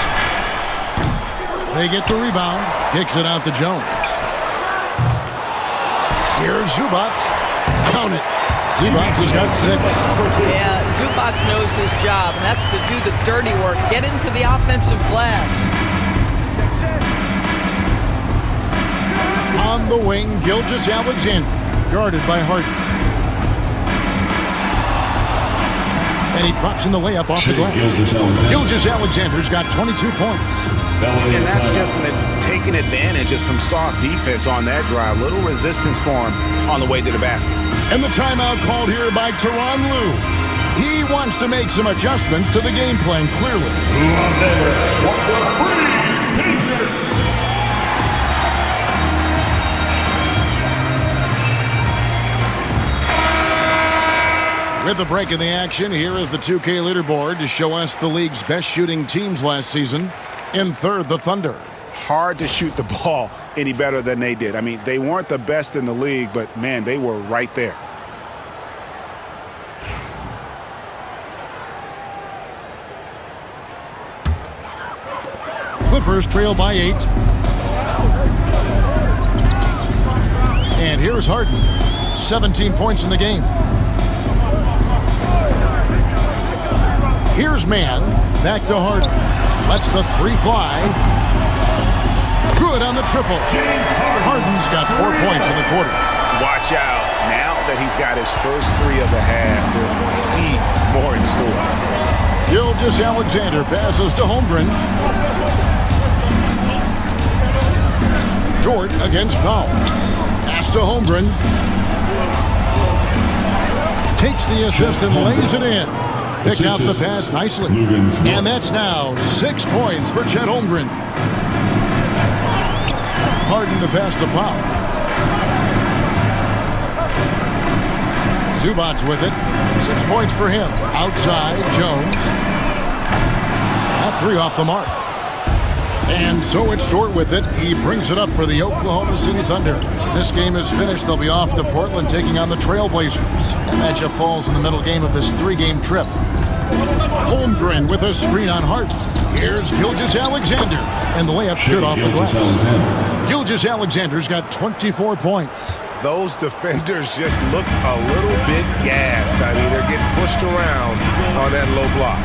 They get the rebound. Kicks it out to Jones. Here's Zubac. Count it. Zubac has got 6. Yeah, Zubac knows his job, and that's to do the dirty work. Get into the offensive glass. On the wing, Gilgeous-Alexander, guarded by Harden. And he drops in the layup off the glass. Gilgeous-Alexander's got 22 points. And that's just taking advantage of some soft defense on that drive. Little resistance for him on the way to the basket. And the timeout called here by Tyronn Lue. He wants to make some adjustments to the game plan, clearly. With the break in the action, here is the 2K leaderboard to show us the league's best shooting teams last season. In third, the Thunder. Hard to shoot the ball any better than they did. I mean, they weren't the best in the league, but, man, they were right there. Clippers trail by 8. And here's Harden. 17 points in the game. Here's Mann. Back to Harden. Lets the three fly. Good on the triple. Harden's got 4 points in the quarter. Watch out. Now that he's got his first three of the half, there might be more in store. Gilgeous-Alexander passes to Holmgren. Dort against Powell. Pass to Holmgren. Takes the assist and lays it in. Picked out the pass nicely. And that's now 6 points for Chet Holmgren. Harden the pass to Powell. Zubac's with it. 6 points for him. Outside, Jones. That three off the mark. And so it's Dort with it. He brings it up for the Oklahoma City Thunder. This game is finished. They'll be off to Portland taking on the Trailblazers. That matchup falls in the middle game of this three-game trip. Holmgren with a screen on Harden. Here's Gilgeous-Alexander. And the layup's good off the glass. Gilgeous-Alexander's got 24 points. Those defenders just look a little bit gassed. I mean, they're getting pushed around on that low block.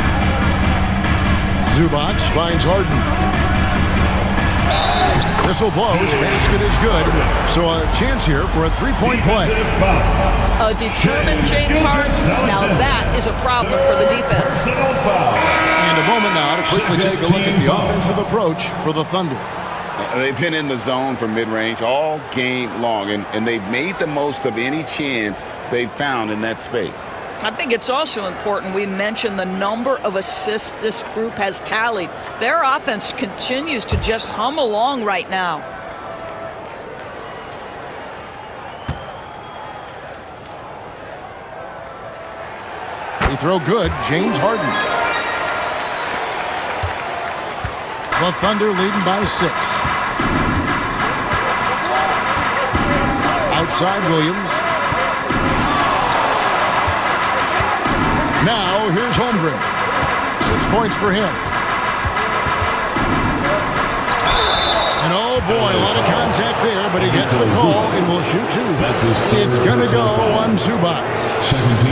Zubac finds Harden. Whistle blows, basket is good. So a chance here for a three-point play. A determined James Harden. Now that is a problem for the defense. And a moment now to quickly take a look at the offensive approach for the Thunder. They've been in the zone from mid-range all game long, and they've made the most of any chance they've found in that space. I think it's also important we mention the number of assists this group has tallied. Their offense continues to just hum along right now. Free throw good, James Harden. The Thunder leading by 6. Outside Williams. Now, here's Holmgren. 6 points for him. And oh boy, a lot of contact there, but he gets the call and will shoot 2. It's going to go on Zubac.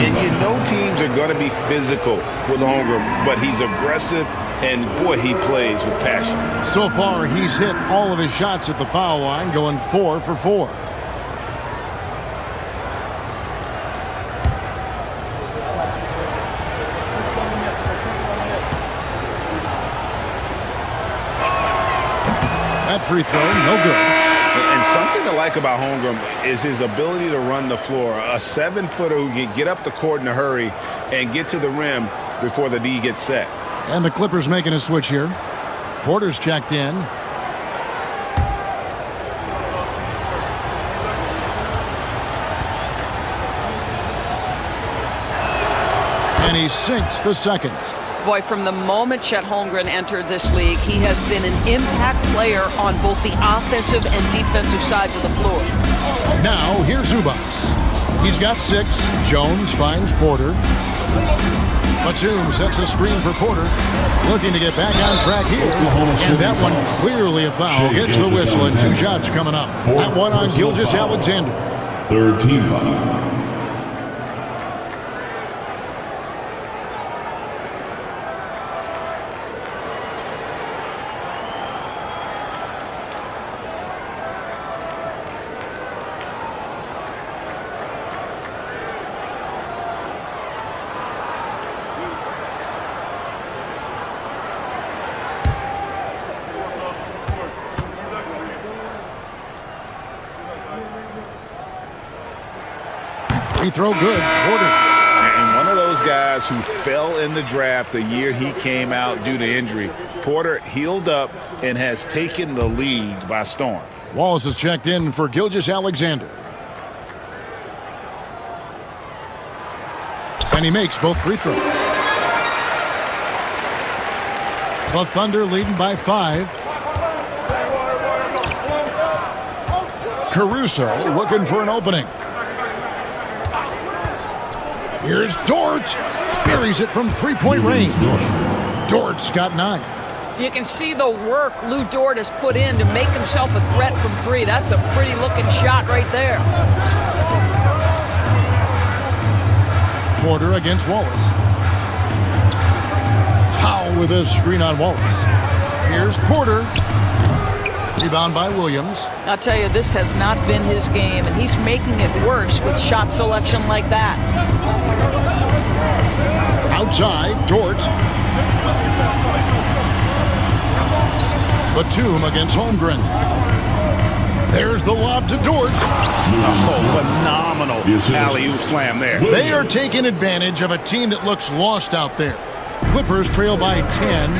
And you know teams are going to be physical with Holmgren, but he's aggressive, and boy, he plays with passion. So far, he's hit all of his shots at the foul line, going 4 for 4. That free throw, no good. And something to like about Holmgren is his ability to run the floor. A 7-footer who can get up the court in a hurry and get to the rim before the D gets set. And the Clippers making a switch here. Porter's checked in. And he sinks the second. Boy, from the moment Chet Holmgren entered this league, he has been an impact player on both the offensive and defensive sides of the floor. Now, here's Zubac. He's got 6. Jones finds Porter. Batum sets a screen for Porter. Looking to get back on track here. And that one clearly a foul. Gets the whistle and 2 shots coming up. That one on Gilgeous-Alexander. Third team foul. Free throw good. Porter. And one of those guys who fell in the draft the year he came out due to injury. Porter healed up and has taken the league by storm. Wallace is checked in for Gilgeous-Alexander. And he makes both free throws. The Thunder leading by 5. Caruso looking for an opening. Here's Dort. Buries it from three-point range. Dort's got 9. You can see the work Lou Dort has put in to make himself a threat from 3. That's a pretty looking shot right there. Porter against Wallace. Powell with a screen on Wallace. Here's Porter. Rebound by Williams. I'll tell you, this has not been his game, and he's making it worse with shot selection like that. Outside, Dort. Batum against Holmgren. There's the lob to Dort. Oh, phenomenal alley-oop slam there. They are taking advantage of a team that looks lost out there. Clippers trail by 10.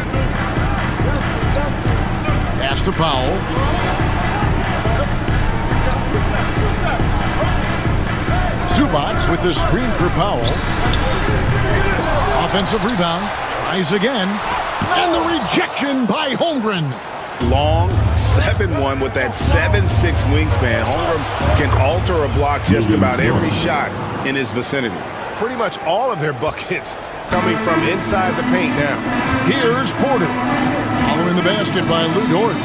Pass to Powell. Zubac with the screen for Powell. Offensive rebound. Tries again. And the rejection by Holmgren. Long 7-1 with that 7'6" wingspan. Holmgren can alter a block just about every shot in his vicinity. Pretty much all of their buckets coming from inside the paint now. Here's Porter. Following the basket by Lou Dort.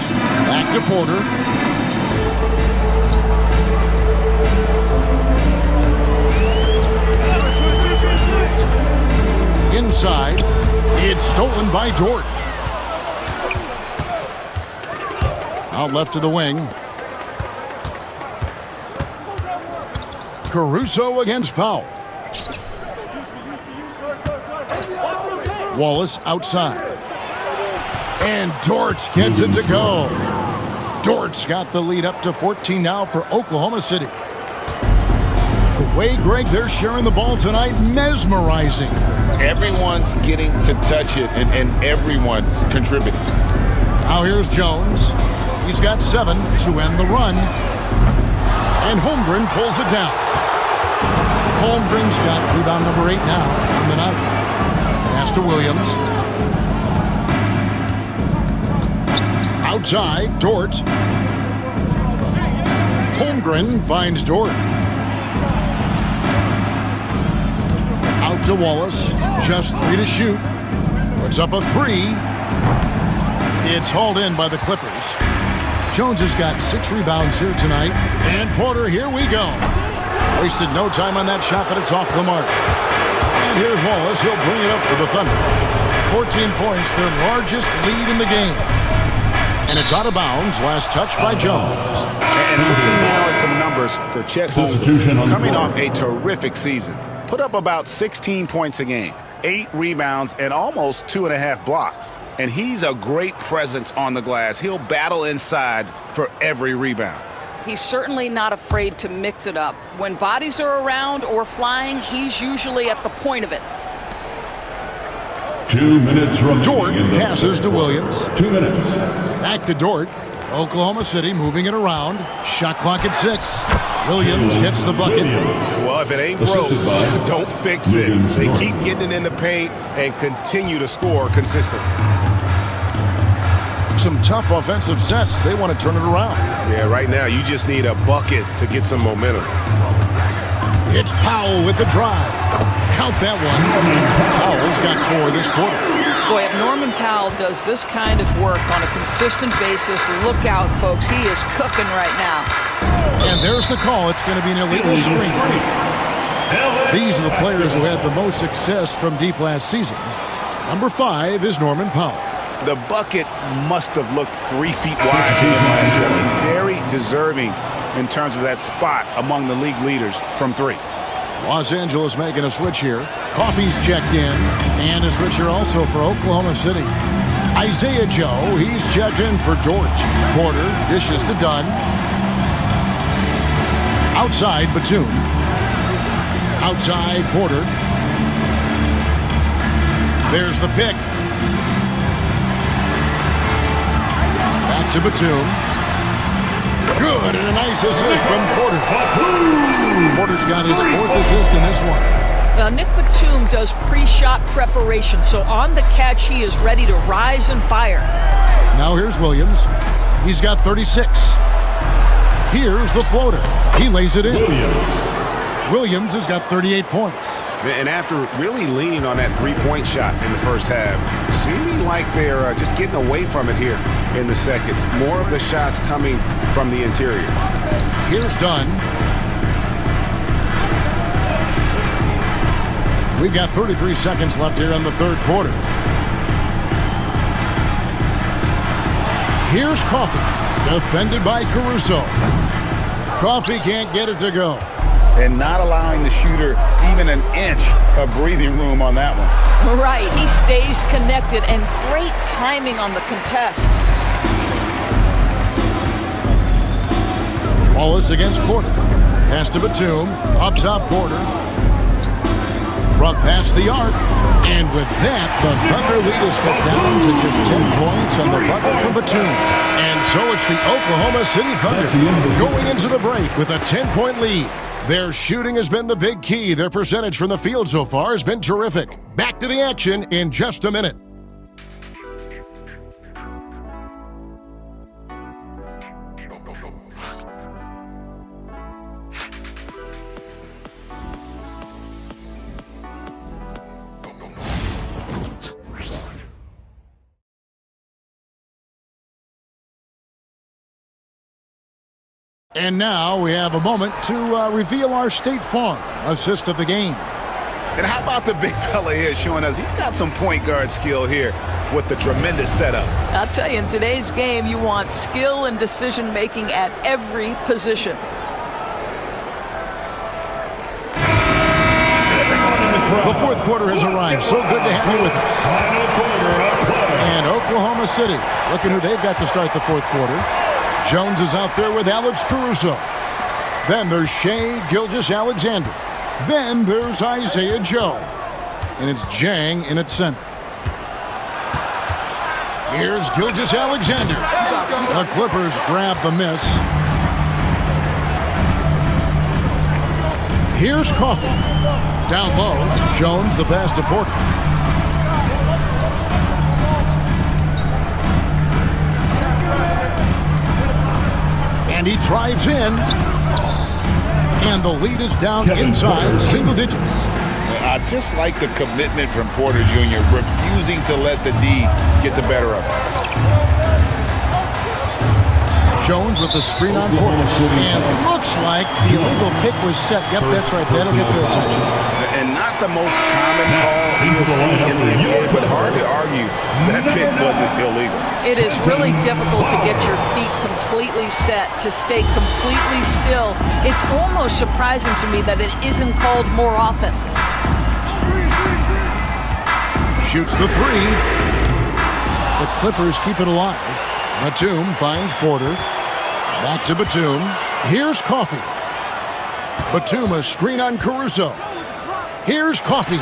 Back to Porter. Inside. It's stolen by Dort. Out left to the wing. Caruso against Powell. Wallace outside. And Dort gets it to go. Dort's got the lead up to 14 now for Oklahoma City. The way, Greg, they're sharing the ball tonight, mesmerizing. Everyone's getting to touch it, and everyone's contributing. Now here's Jones. He's got 7 to end the run. And Holmgren pulls it down. Holmgren's got rebound number 8 now on the night. Pass to Williams. Outside, Dort. Holmgren finds Dort. Out to Wallace. Just 3 to shoot. Puts up a 3. It's hauled in by the Clippers. Jones has got 6 rebounds here tonight. And Porter, here we go. Wasted no time on that shot, but it's off the mark. And here's Wallace. He'll bring it up for the Thunder. 14 points, their largest lead in the game. And it's out of bounds. Last touch by Jones. And looking now at some numbers for Chet Holmgren, coming off a terrific season. Put up about 16 points a game, 8 rebounds, and almost 2.5 blocks. And he's a great presence on the glass. He'll battle inside for every rebound. He's certainly not afraid to mix it up. When bodies are around or flying, he's usually at the point of it. 2 minutes remaining. Dort passes to Williams. 2 minutes. Back to Dort. Oklahoma City moving it around. Shot clock at 6. Williams gets the bucket. Well, if it ain't broke, don't fix it. They keep getting it in the paint and continue to score consistently. Some tough offensive sets. They want to turn it around. Yeah, right now you just need a bucket to get some momentum. It's Powell with the drive. Count that one. Powell's got 4 this quarter. Boy, if Norman Powell does this kind of work on a consistent basis, look out, folks. He is cooking right now. And there's the call. It's going to be an illegal screen. These are the players who had the most success from deep last season. Number 5 is Norman Powell. The bucket must have looked 3 feet wide to him last year. I mean, very deserving in terms of that spot among the league leaders from 3. Los Angeles making a switch here. Coffey's checked in. And a switch here also for Oklahoma City. Isaiah Joe, he's checked in for Dort. Porter dishes to Dunn. Outside, Batum. Outside, Porter. There's the pick. Back to Batum. Good, and a nice assist from Porter. Porter's got his 4th assist in this one. Nick Batum does pre-shot preparation, so on the catch he is ready to rise and fire. Now here's Williams. He's got 36. Here's the floater. He lays it in. Williams has got 38 points. And after really leaning on that three-point shot in the first half, seeming like they're just getting away from it here in the second. More of the shots coming from the interior. Here's Dunn. We've got 33 seconds left here in the third quarter. Here's Coffey, defended by Caruso. Coffey can't get it to go. And not allowing the shooter even an inch of breathing room on that one. Right, he stays connected, and great timing on the contest. Wallace against Porter. Pass to Batum. Up top, Porter. Front pass the arc. And with that, the Thunder lead is cut down to just 10 points on the bucket from Batum. And so it's the Oklahoma City Thunder going into the break with a 10-point lead. Their shooting has been the big key. Their percentage from the field so far has been terrific. Back to the action in just a minute. And now we have a moment to reveal our State Farm assist of the game. And how about the big fella here showing us he's got some point guard skill here with the tremendous setup. I'll tell you, in today's game, you want skill and decision-making at every position. The fourth quarter has arrived. So good to have you with us. And Oklahoma City, looking who they've got to start the fourth quarter. Jones is out there with Alex Caruso. Then there's Shai Gilgeous-Alexander. Then there's Isaiah Joe. And it's Jang in its center. Here's Gilgeous-Alexander. The Clippers grab the miss. Here's Coffey. Down low, Jones the pass to Porter. And he drives in. And the lead is down inside single digits. I just like the commitment from Porter Jr., refusing to let the D get the better of him. Jones with the screen on Porter. And looks like the illegal pick was set. Yep, that's right. That'll get their attention. And not the most common call you'll see in the NBA, but hard to argue that pick wasn't illegal. It is really difficult to get your feet completely set, to stay completely still. It's almost surprising to me that it isn't called more often. Shoots the three. The Clippers keep it alive. Batum finds Porter. Back to Batum. Here's Coffey. Batum a screen on Caruso. Here's Coffey.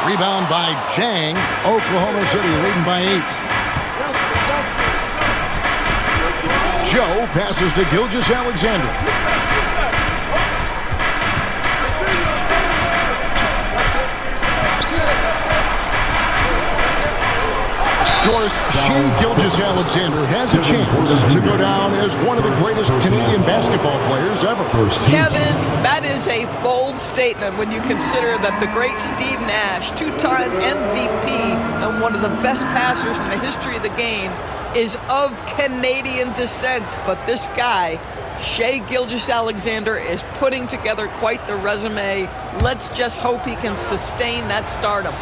Rebound by Jang. Oklahoma City leading by 8. Joe passes to Gilgeous-Alexander. Of course, Shai Gilgeous-Alexander has a chance to go down as one of the greatest Canadian basketball players ever. Kevin, that is a bold statement when you consider that the great Steve Nash, two-time MVP and one of the best passers in the history of the game, is of Canadian descent. But this guy, Shai Gilgeous-Alexander, is putting together quite the resume. Let's just hope he can sustain that stardom.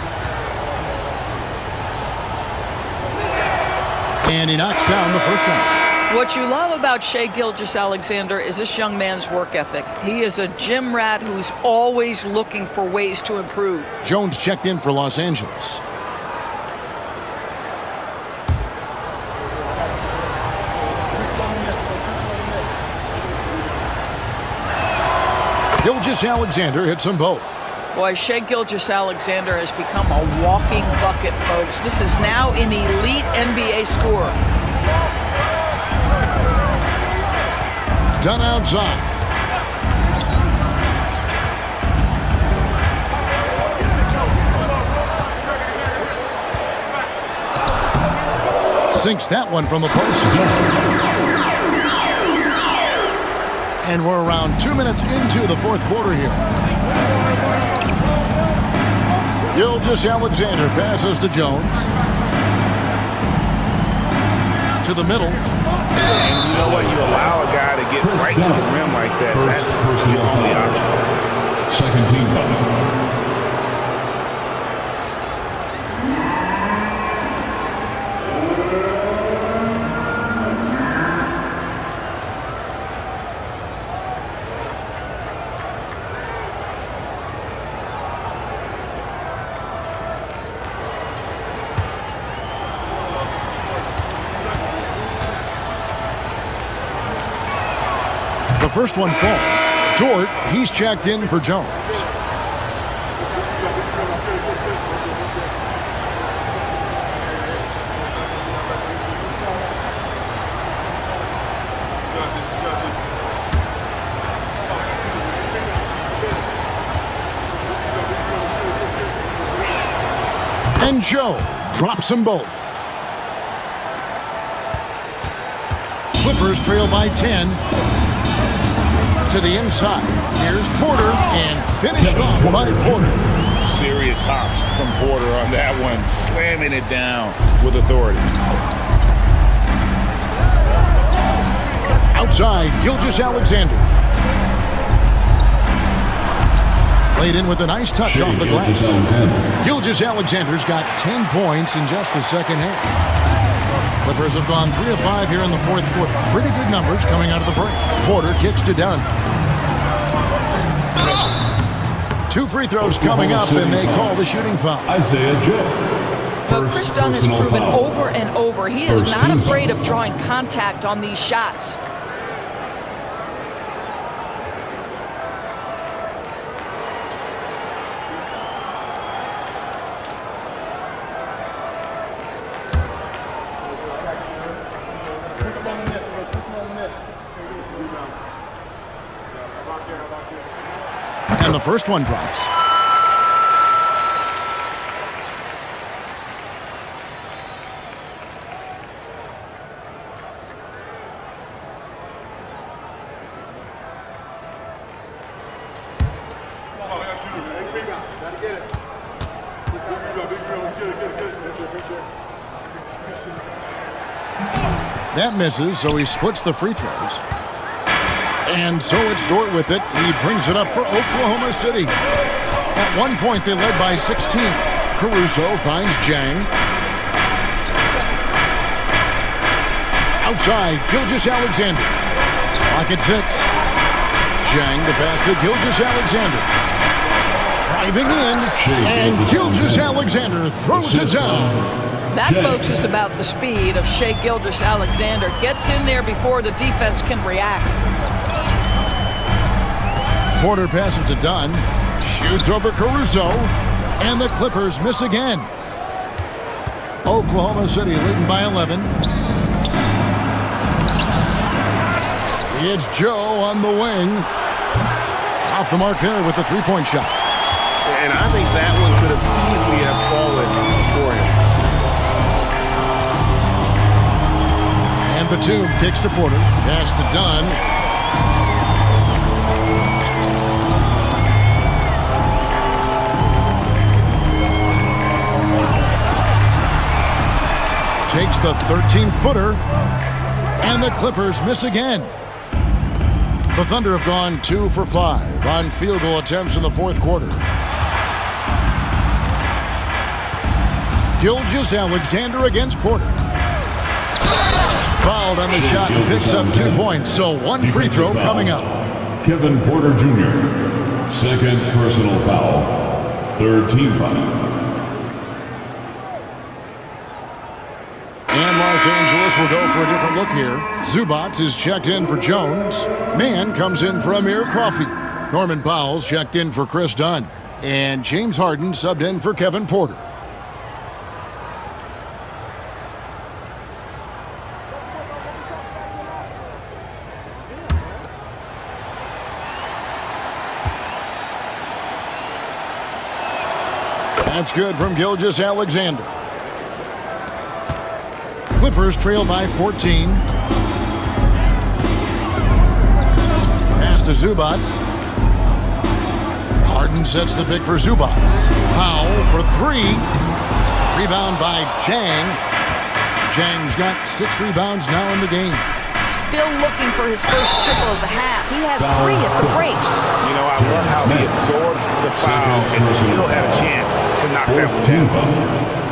And he knocks down the first one. What you love about Shai Gilgeous-Alexander is this young man's work ethic. He is a gym rat who's always looking for ways to improve. Jones checked in for Los Angeles. Gilgeous-Alexander hits them both. Boy, Shai Gilgeous-Alexander has become a walking bucket, folks. This is now an elite NBA scorer. Done outside. Sinks that one from the post. And we're around 2 minutes into the fourth quarter here. Gilgeous-Alexander passes to Jones. To the middle. And you know what? You allow a guy to get right to the rim like that. That's the only option. Second team foul. The first one falls. Dort, he's checked in for Jones. And Joe drops them both. Clippers trail by 10. To the inside. Here's Porter and finished off by Porter. Serious hops from Porter on that one, slamming it down with authority. Outside, Gilgeous-Alexander. Played in with a nice touch off the glass. Gilgeous-Alexander's got 10 points in just the second half. Clippers have gone 3 of 5 here in the fourth quarter. Pretty good numbers coming out of the break. Porter kicks to Dunn. 2 free throws coming up, and they call the shooting foul. Isaiah Joe. But Chris Dunn has proven over and over he is not afraid of drawing contact on these shots. And the first one drops. That misses, so he splits the free throws. And so it's Dort with it. He brings it up for Oklahoma City. At one point, they led by 16. Caruso finds Jang. Outside, Gilgeous-Alexander. Clock at 6. Jang, the pass to Gilgeous-Alexander. Driving in, and Gilgeous-Alexander throws it down. That, folks, is about the speed of Shai Gilgeous-Alexander. Gets in there before the defense can react. Porter passes to Dunn, shoots over Caruso, and the Clippers miss again. Oklahoma City leading by 11. It's Joe on the wing. Off the mark there with the three-point shot. And I think that one could have easily have fallen for him. And Batum kicks to Porter, pass to Dunn. Takes the 13-footer, and the Clippers miss again. The Thunder have gone 2 for 5 on field goal attempts in the fourth quarter. Gilgeous-Alexander against Porter. Fouled on the shot and picks up 2 points, so 1 free throw coming up. Kevin Porter Jr., second personal foul, third team foul. Los Angeles will go for a different look here. Zubac is checked in for Jones. Mann comes in for Amir Coffey. Norman Powell's checked in for Chris Dunn. And James Harden subbed in for Kevin Porter. That's good from Gilgeous-Alexander. Clippers trail by 14. Pass to Zubac. Harden sets the pick for Zubac. Powell for three. Rebound by Jang. Jang's got 6 rebounds now in the game. Still looking for his first triple of the half. He had 3 at the break. You know, I love how he absorbs the foul and still had a chance to knock that one down.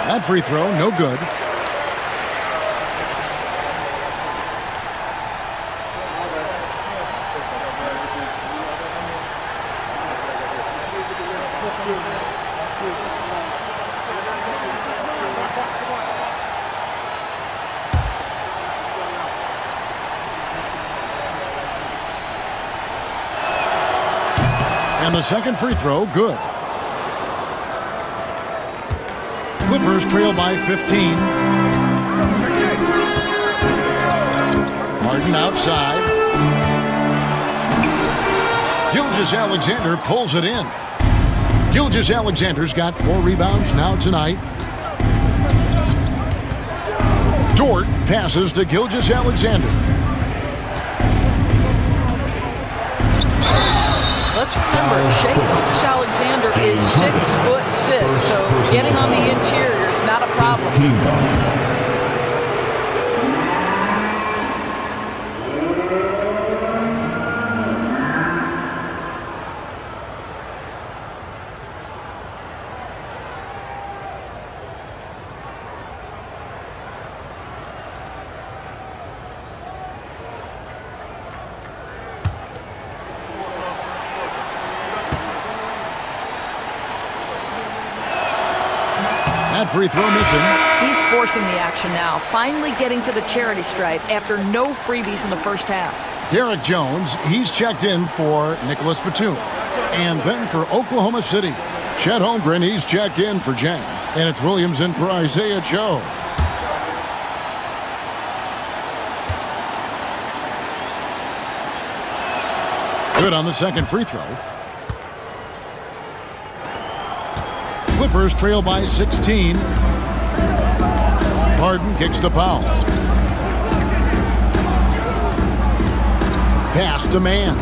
That free throw, no good. And the second free throw, good. Clippers trail by 15. Harden outside. Gilgeous-Alexander pulls it in. Gilgeous-Alexander's got 4 rebounds now tonight. Dort passes to Gilgeous-Alexander. Let's remember, Shea Gilgeous-Alexander is 6'6", so getting on the interior is not a problem. That free throw missing. He's forcing the action now, finally getting to the charity stripe after no freebies in the first half. Derek Jones, he's checked in for Nicholas Batum. And then for Oklahoma City, Chet Holmgren, he's checked in for Jang. And it's Williams in for Isaiah Joe. Good on the second free throw. Clippers trail by 16. Harden kicks to Powell. Pass to Mann.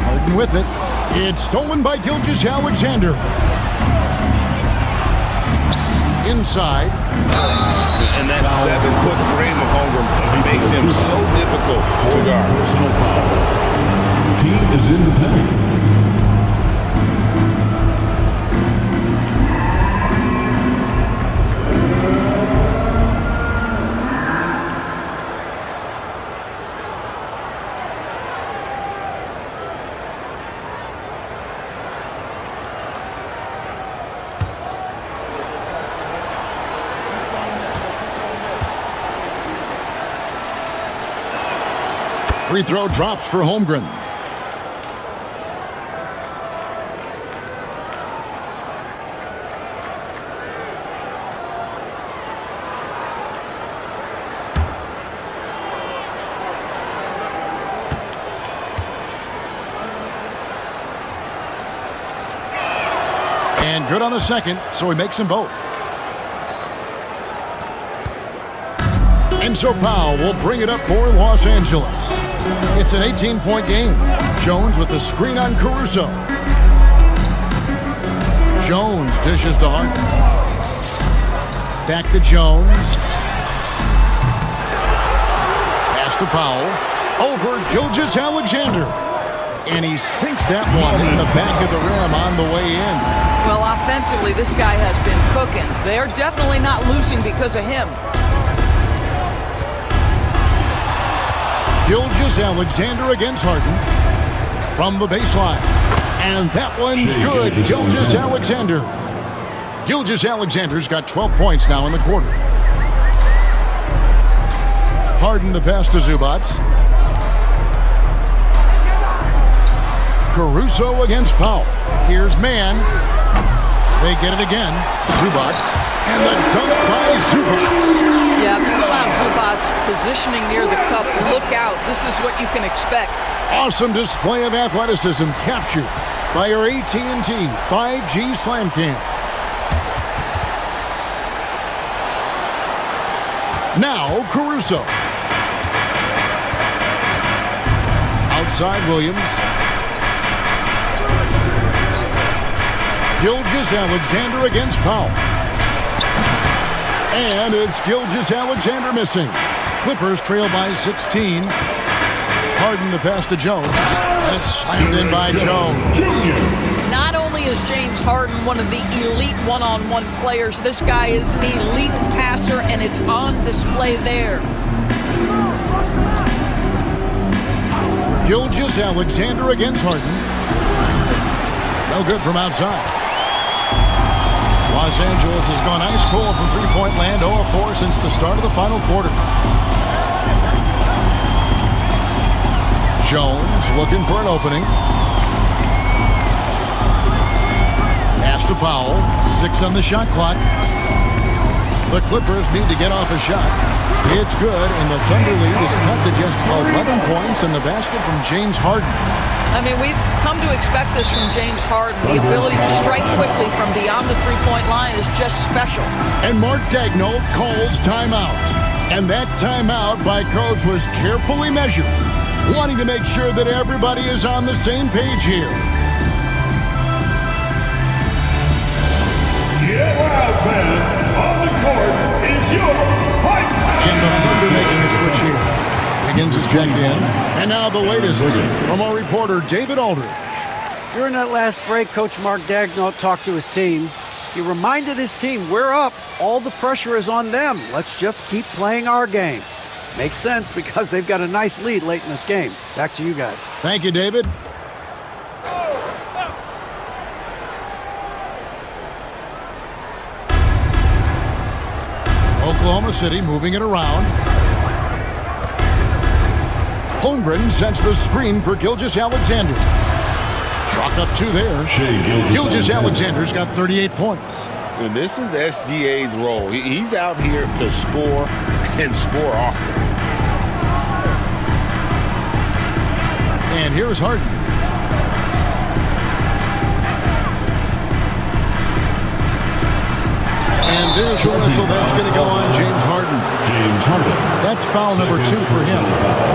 Harden with it. It's stolen by Gilgeous-Alexander. Inside. And that 7-foot frame of Holmgren makes him so difficult to guard. Personal foul. Team is in the penalty. Free throw drops for Holmgren. And good on the second, so he makes them both. And so Powell will bring it up for Los Angeles. It's an 18-point game. Jones with the screen on Caruso. Jones dishes to Harden. Back to Jones. Pass to Powell. over Gilgeous-Alexander. And he sinks that one in the back of the rim on the way in. Well, offensively, this guy has been cooking. They're definitely not losing because of him. Gilgeous-Alexander against Harden from the baseline. And that one's good. Gilgeous-Alexander. Gilgeous-Alexander's got 12 points now in the quarter. Harden the pass to Zubac. Caruso against Powell. Here's man. They get it again. Zubac. And the dunk by Zubac. Yeah, if you allow Zubac's positioning near the cup, look out. This is what you can expect. Awesome display of athleticism captured by your AT&T 5G Slam Cam. Now Caruso. Outside Williams. Gilgeous-Alexander against Powell. And it's Gilgeous-Alexander missing. Clippers trail by 16. Harden the pass to Jones. And it's slammed in by Jones. Not only is James Harden one of the elite one-on-one players, this guy is an elite passer, and it's on display there. Gilgeous-Alexander against Harden. No good from outside. Los Angeles has gone ice cold from three-point land, 0 of 4 since the start of the final quarter. Jones looking for an opening. Pass to Powell. 6 on the shot clock. The Clippers need to get off a shot. It's good, and the Thunder lead is cut to just 11 points in the basket from James Harden. I mean, we've come to expect this from James Harden. The ability to strike quickly from beyond the three-point line is just special. And Mark Daigneault calls timeout. And that timeout by Coach was carefully measured, wanting to make sure that everybody is on the same page here. Get loud, fans. On the court is your fight. And the Thunder making a switch here. Higgins is checked in. And now the latest from our reporter, David Aldridge. During that last break, Coach Mark Daigneault talked to his team. He reminded his team, we're up. All the pressure is on them. Let's just keep playing our game. Makes sense because they've got a nice lead late in this game. Back to you guys. Thank you, David. Oklahoma City moving it around. Holmgren sets the screen for Gilgeous-Alexander. Chalk up 2 there. Gilgeous-Alexander's got 38 points. And this is SGA's role. He's out here to score and score often. And here's Harden. And there's a whistle that's going to go on James Harden. James Harden. That's foul number 2 for him.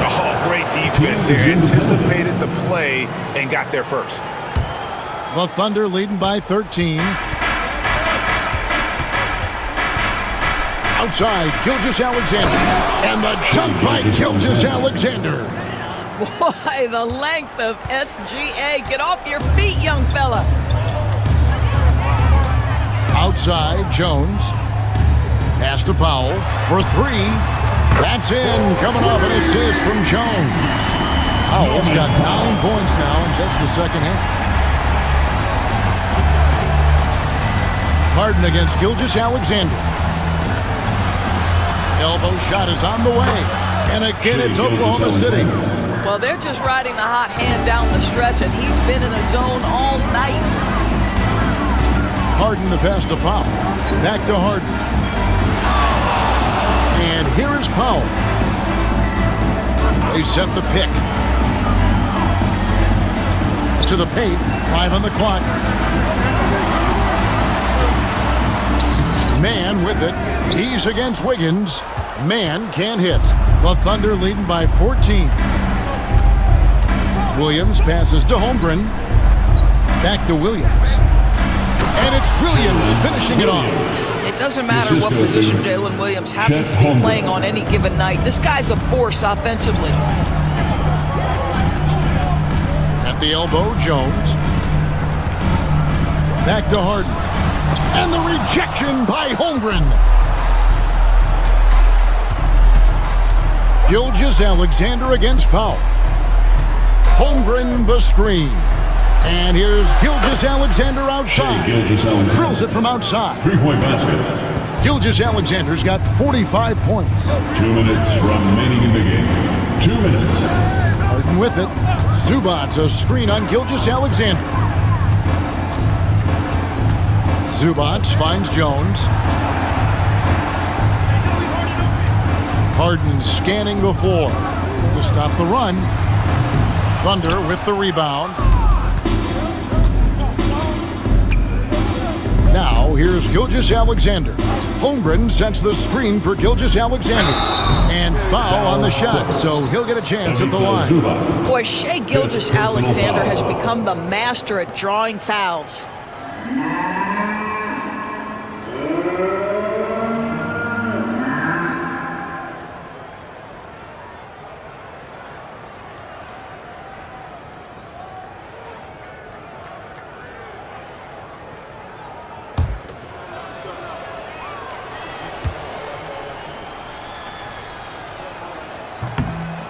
Oh, great defense there. Anticipated the play and got there first. The Thunder leading by 13. Outside, Gilgeous-Alexander. And the dunk by Gilgeous-Alexander. Boy, the length of SGA. Get off your feet, young fella. Outside, Jones. Pass to Powell for 3. That's in. Coming off an assist from Jones. Powell's got 9 points now in just the second half. Harden against Gilgeous-Alexander. Elbow shot is on the way. And again, it's Oklahoma City. Well, they're just riding the hot hand down the stretch, and he's been in a zone all night. Harden the pass to Powell. Back to Harden. And here is Powell. They set the pick. To the paint. 5 on the clock. Man with it. He's against Wiggins. Man can't hit. The Thunder leading by 14. Williams passes to Holmgren. Back to Williams. And it's Williams finishing it off. It doesn't matter what position Jalen Williams happens to be playing on any given night. This guy's a force offensively. At the elbow, Jones. Back to Harden. And the rejection by Holmgren. Gilgeous-Alexander against Powell. Holmgren the screen. And here's Gilgeous-Alexander outside. Drills it from outside. 3-point basket. Gilgeous-Alexander's got 45 points. 2 minutes remaining in the game. 2 minutes. Harden with it. Zubac's a screen on Gilgeous-Alexander. Zubac finds Jones. Harden scanning the floor to stop the run. Thunder with the rebound. Now here's Gilgeous-Alexander. Holmgren sets the screen for Gilgeous-Alexander. And foul on the shot, so he'll get a chance at the line. Boy, Shai Gilgeous-Alexander has become the master at drawing fouls.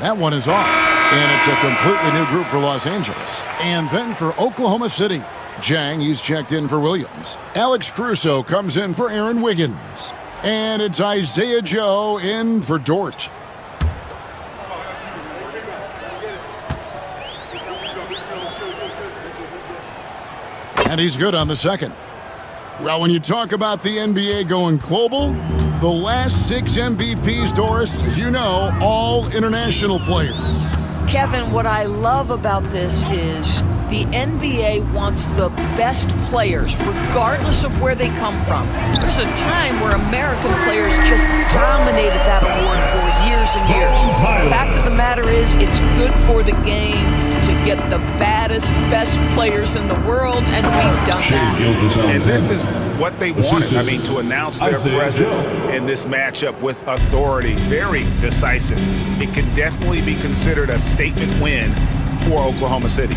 That one is off, and it's a completely new group for Los Angeles. And then for Oklahoma City, Jang, he's checked in for Williams. Alex Caruso comes in for Aaron Wiggins. And it's Isaiah Joe in for Dort. And he's good on the second. Well, when you talk about the NBA going global, the last 6 MVPs, Doris, as you know, all international players. Kevin, what I love about this is the NBA wants the best players, regardless of where they come from. There's a time where American players just dominated that award for years and years. The fact of the matter is, it's good for the game to get the baddest, best players in the world, and we've done that. And this is what they wanted. I mean, to announce their presence in this matchup with authority, very decisive. It can definitely be considered a statement win for Oklahoma City.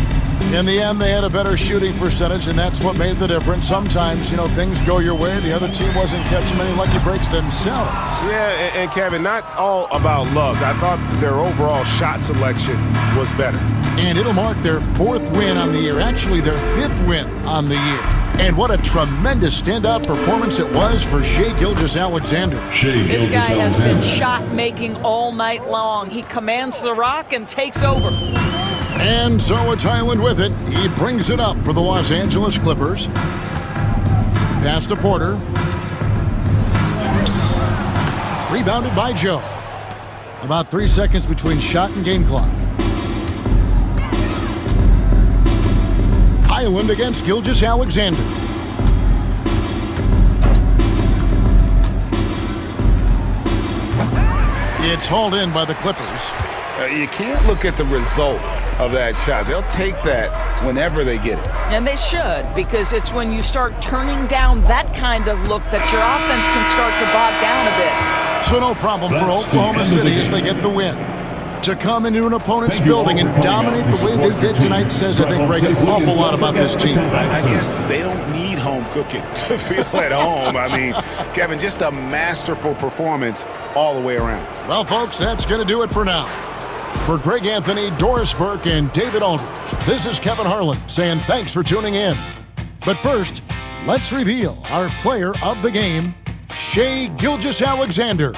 In the end, they had a better shooting percentage, and that's what made the difference. Sometimes, things go your way. The other team wasn't catching many lucky breaks themselves. Yeah, and Kevin, not all about luck. I thought their overall shot selection was better. And it'll mark their 4th win on the year, actually their 5th win on the year. And what a tremendous standout performance it was for Shai Gilgeous-Alexander. This guy has been shot-making all night long. He commands the rock and takes over. And so it's Highland with it. He brings it up for the Los Angeles Clippers. Pass to Porter. Rebounded by Joe. About 3 seconds between shot and game clock. Highland against Gilgeous-Alexander. It's hauled in by the Clippers. You can't look at the result of that shot. They'll take that whenever they get it. And they should, because it's when you start turning down that kind of look that your offense can start to bog down a bit. So no problem for Oklahoma City as they get the win. To come into an opponent's building and dominate the way they did tonight says, I think, Greg, an awful lot about this team. I guess they don't need home cooking to feel at home. I mean, Kevin, just a masterful performance all the way around. Well, folks, that's going to do it for now. For Greg Anthony, Doris Burke, and David Aldridge, this is Kevin Harlan saying thanks for tuning in. But first, let's reveal our player of the game, Shai Gilgeous-Alexander.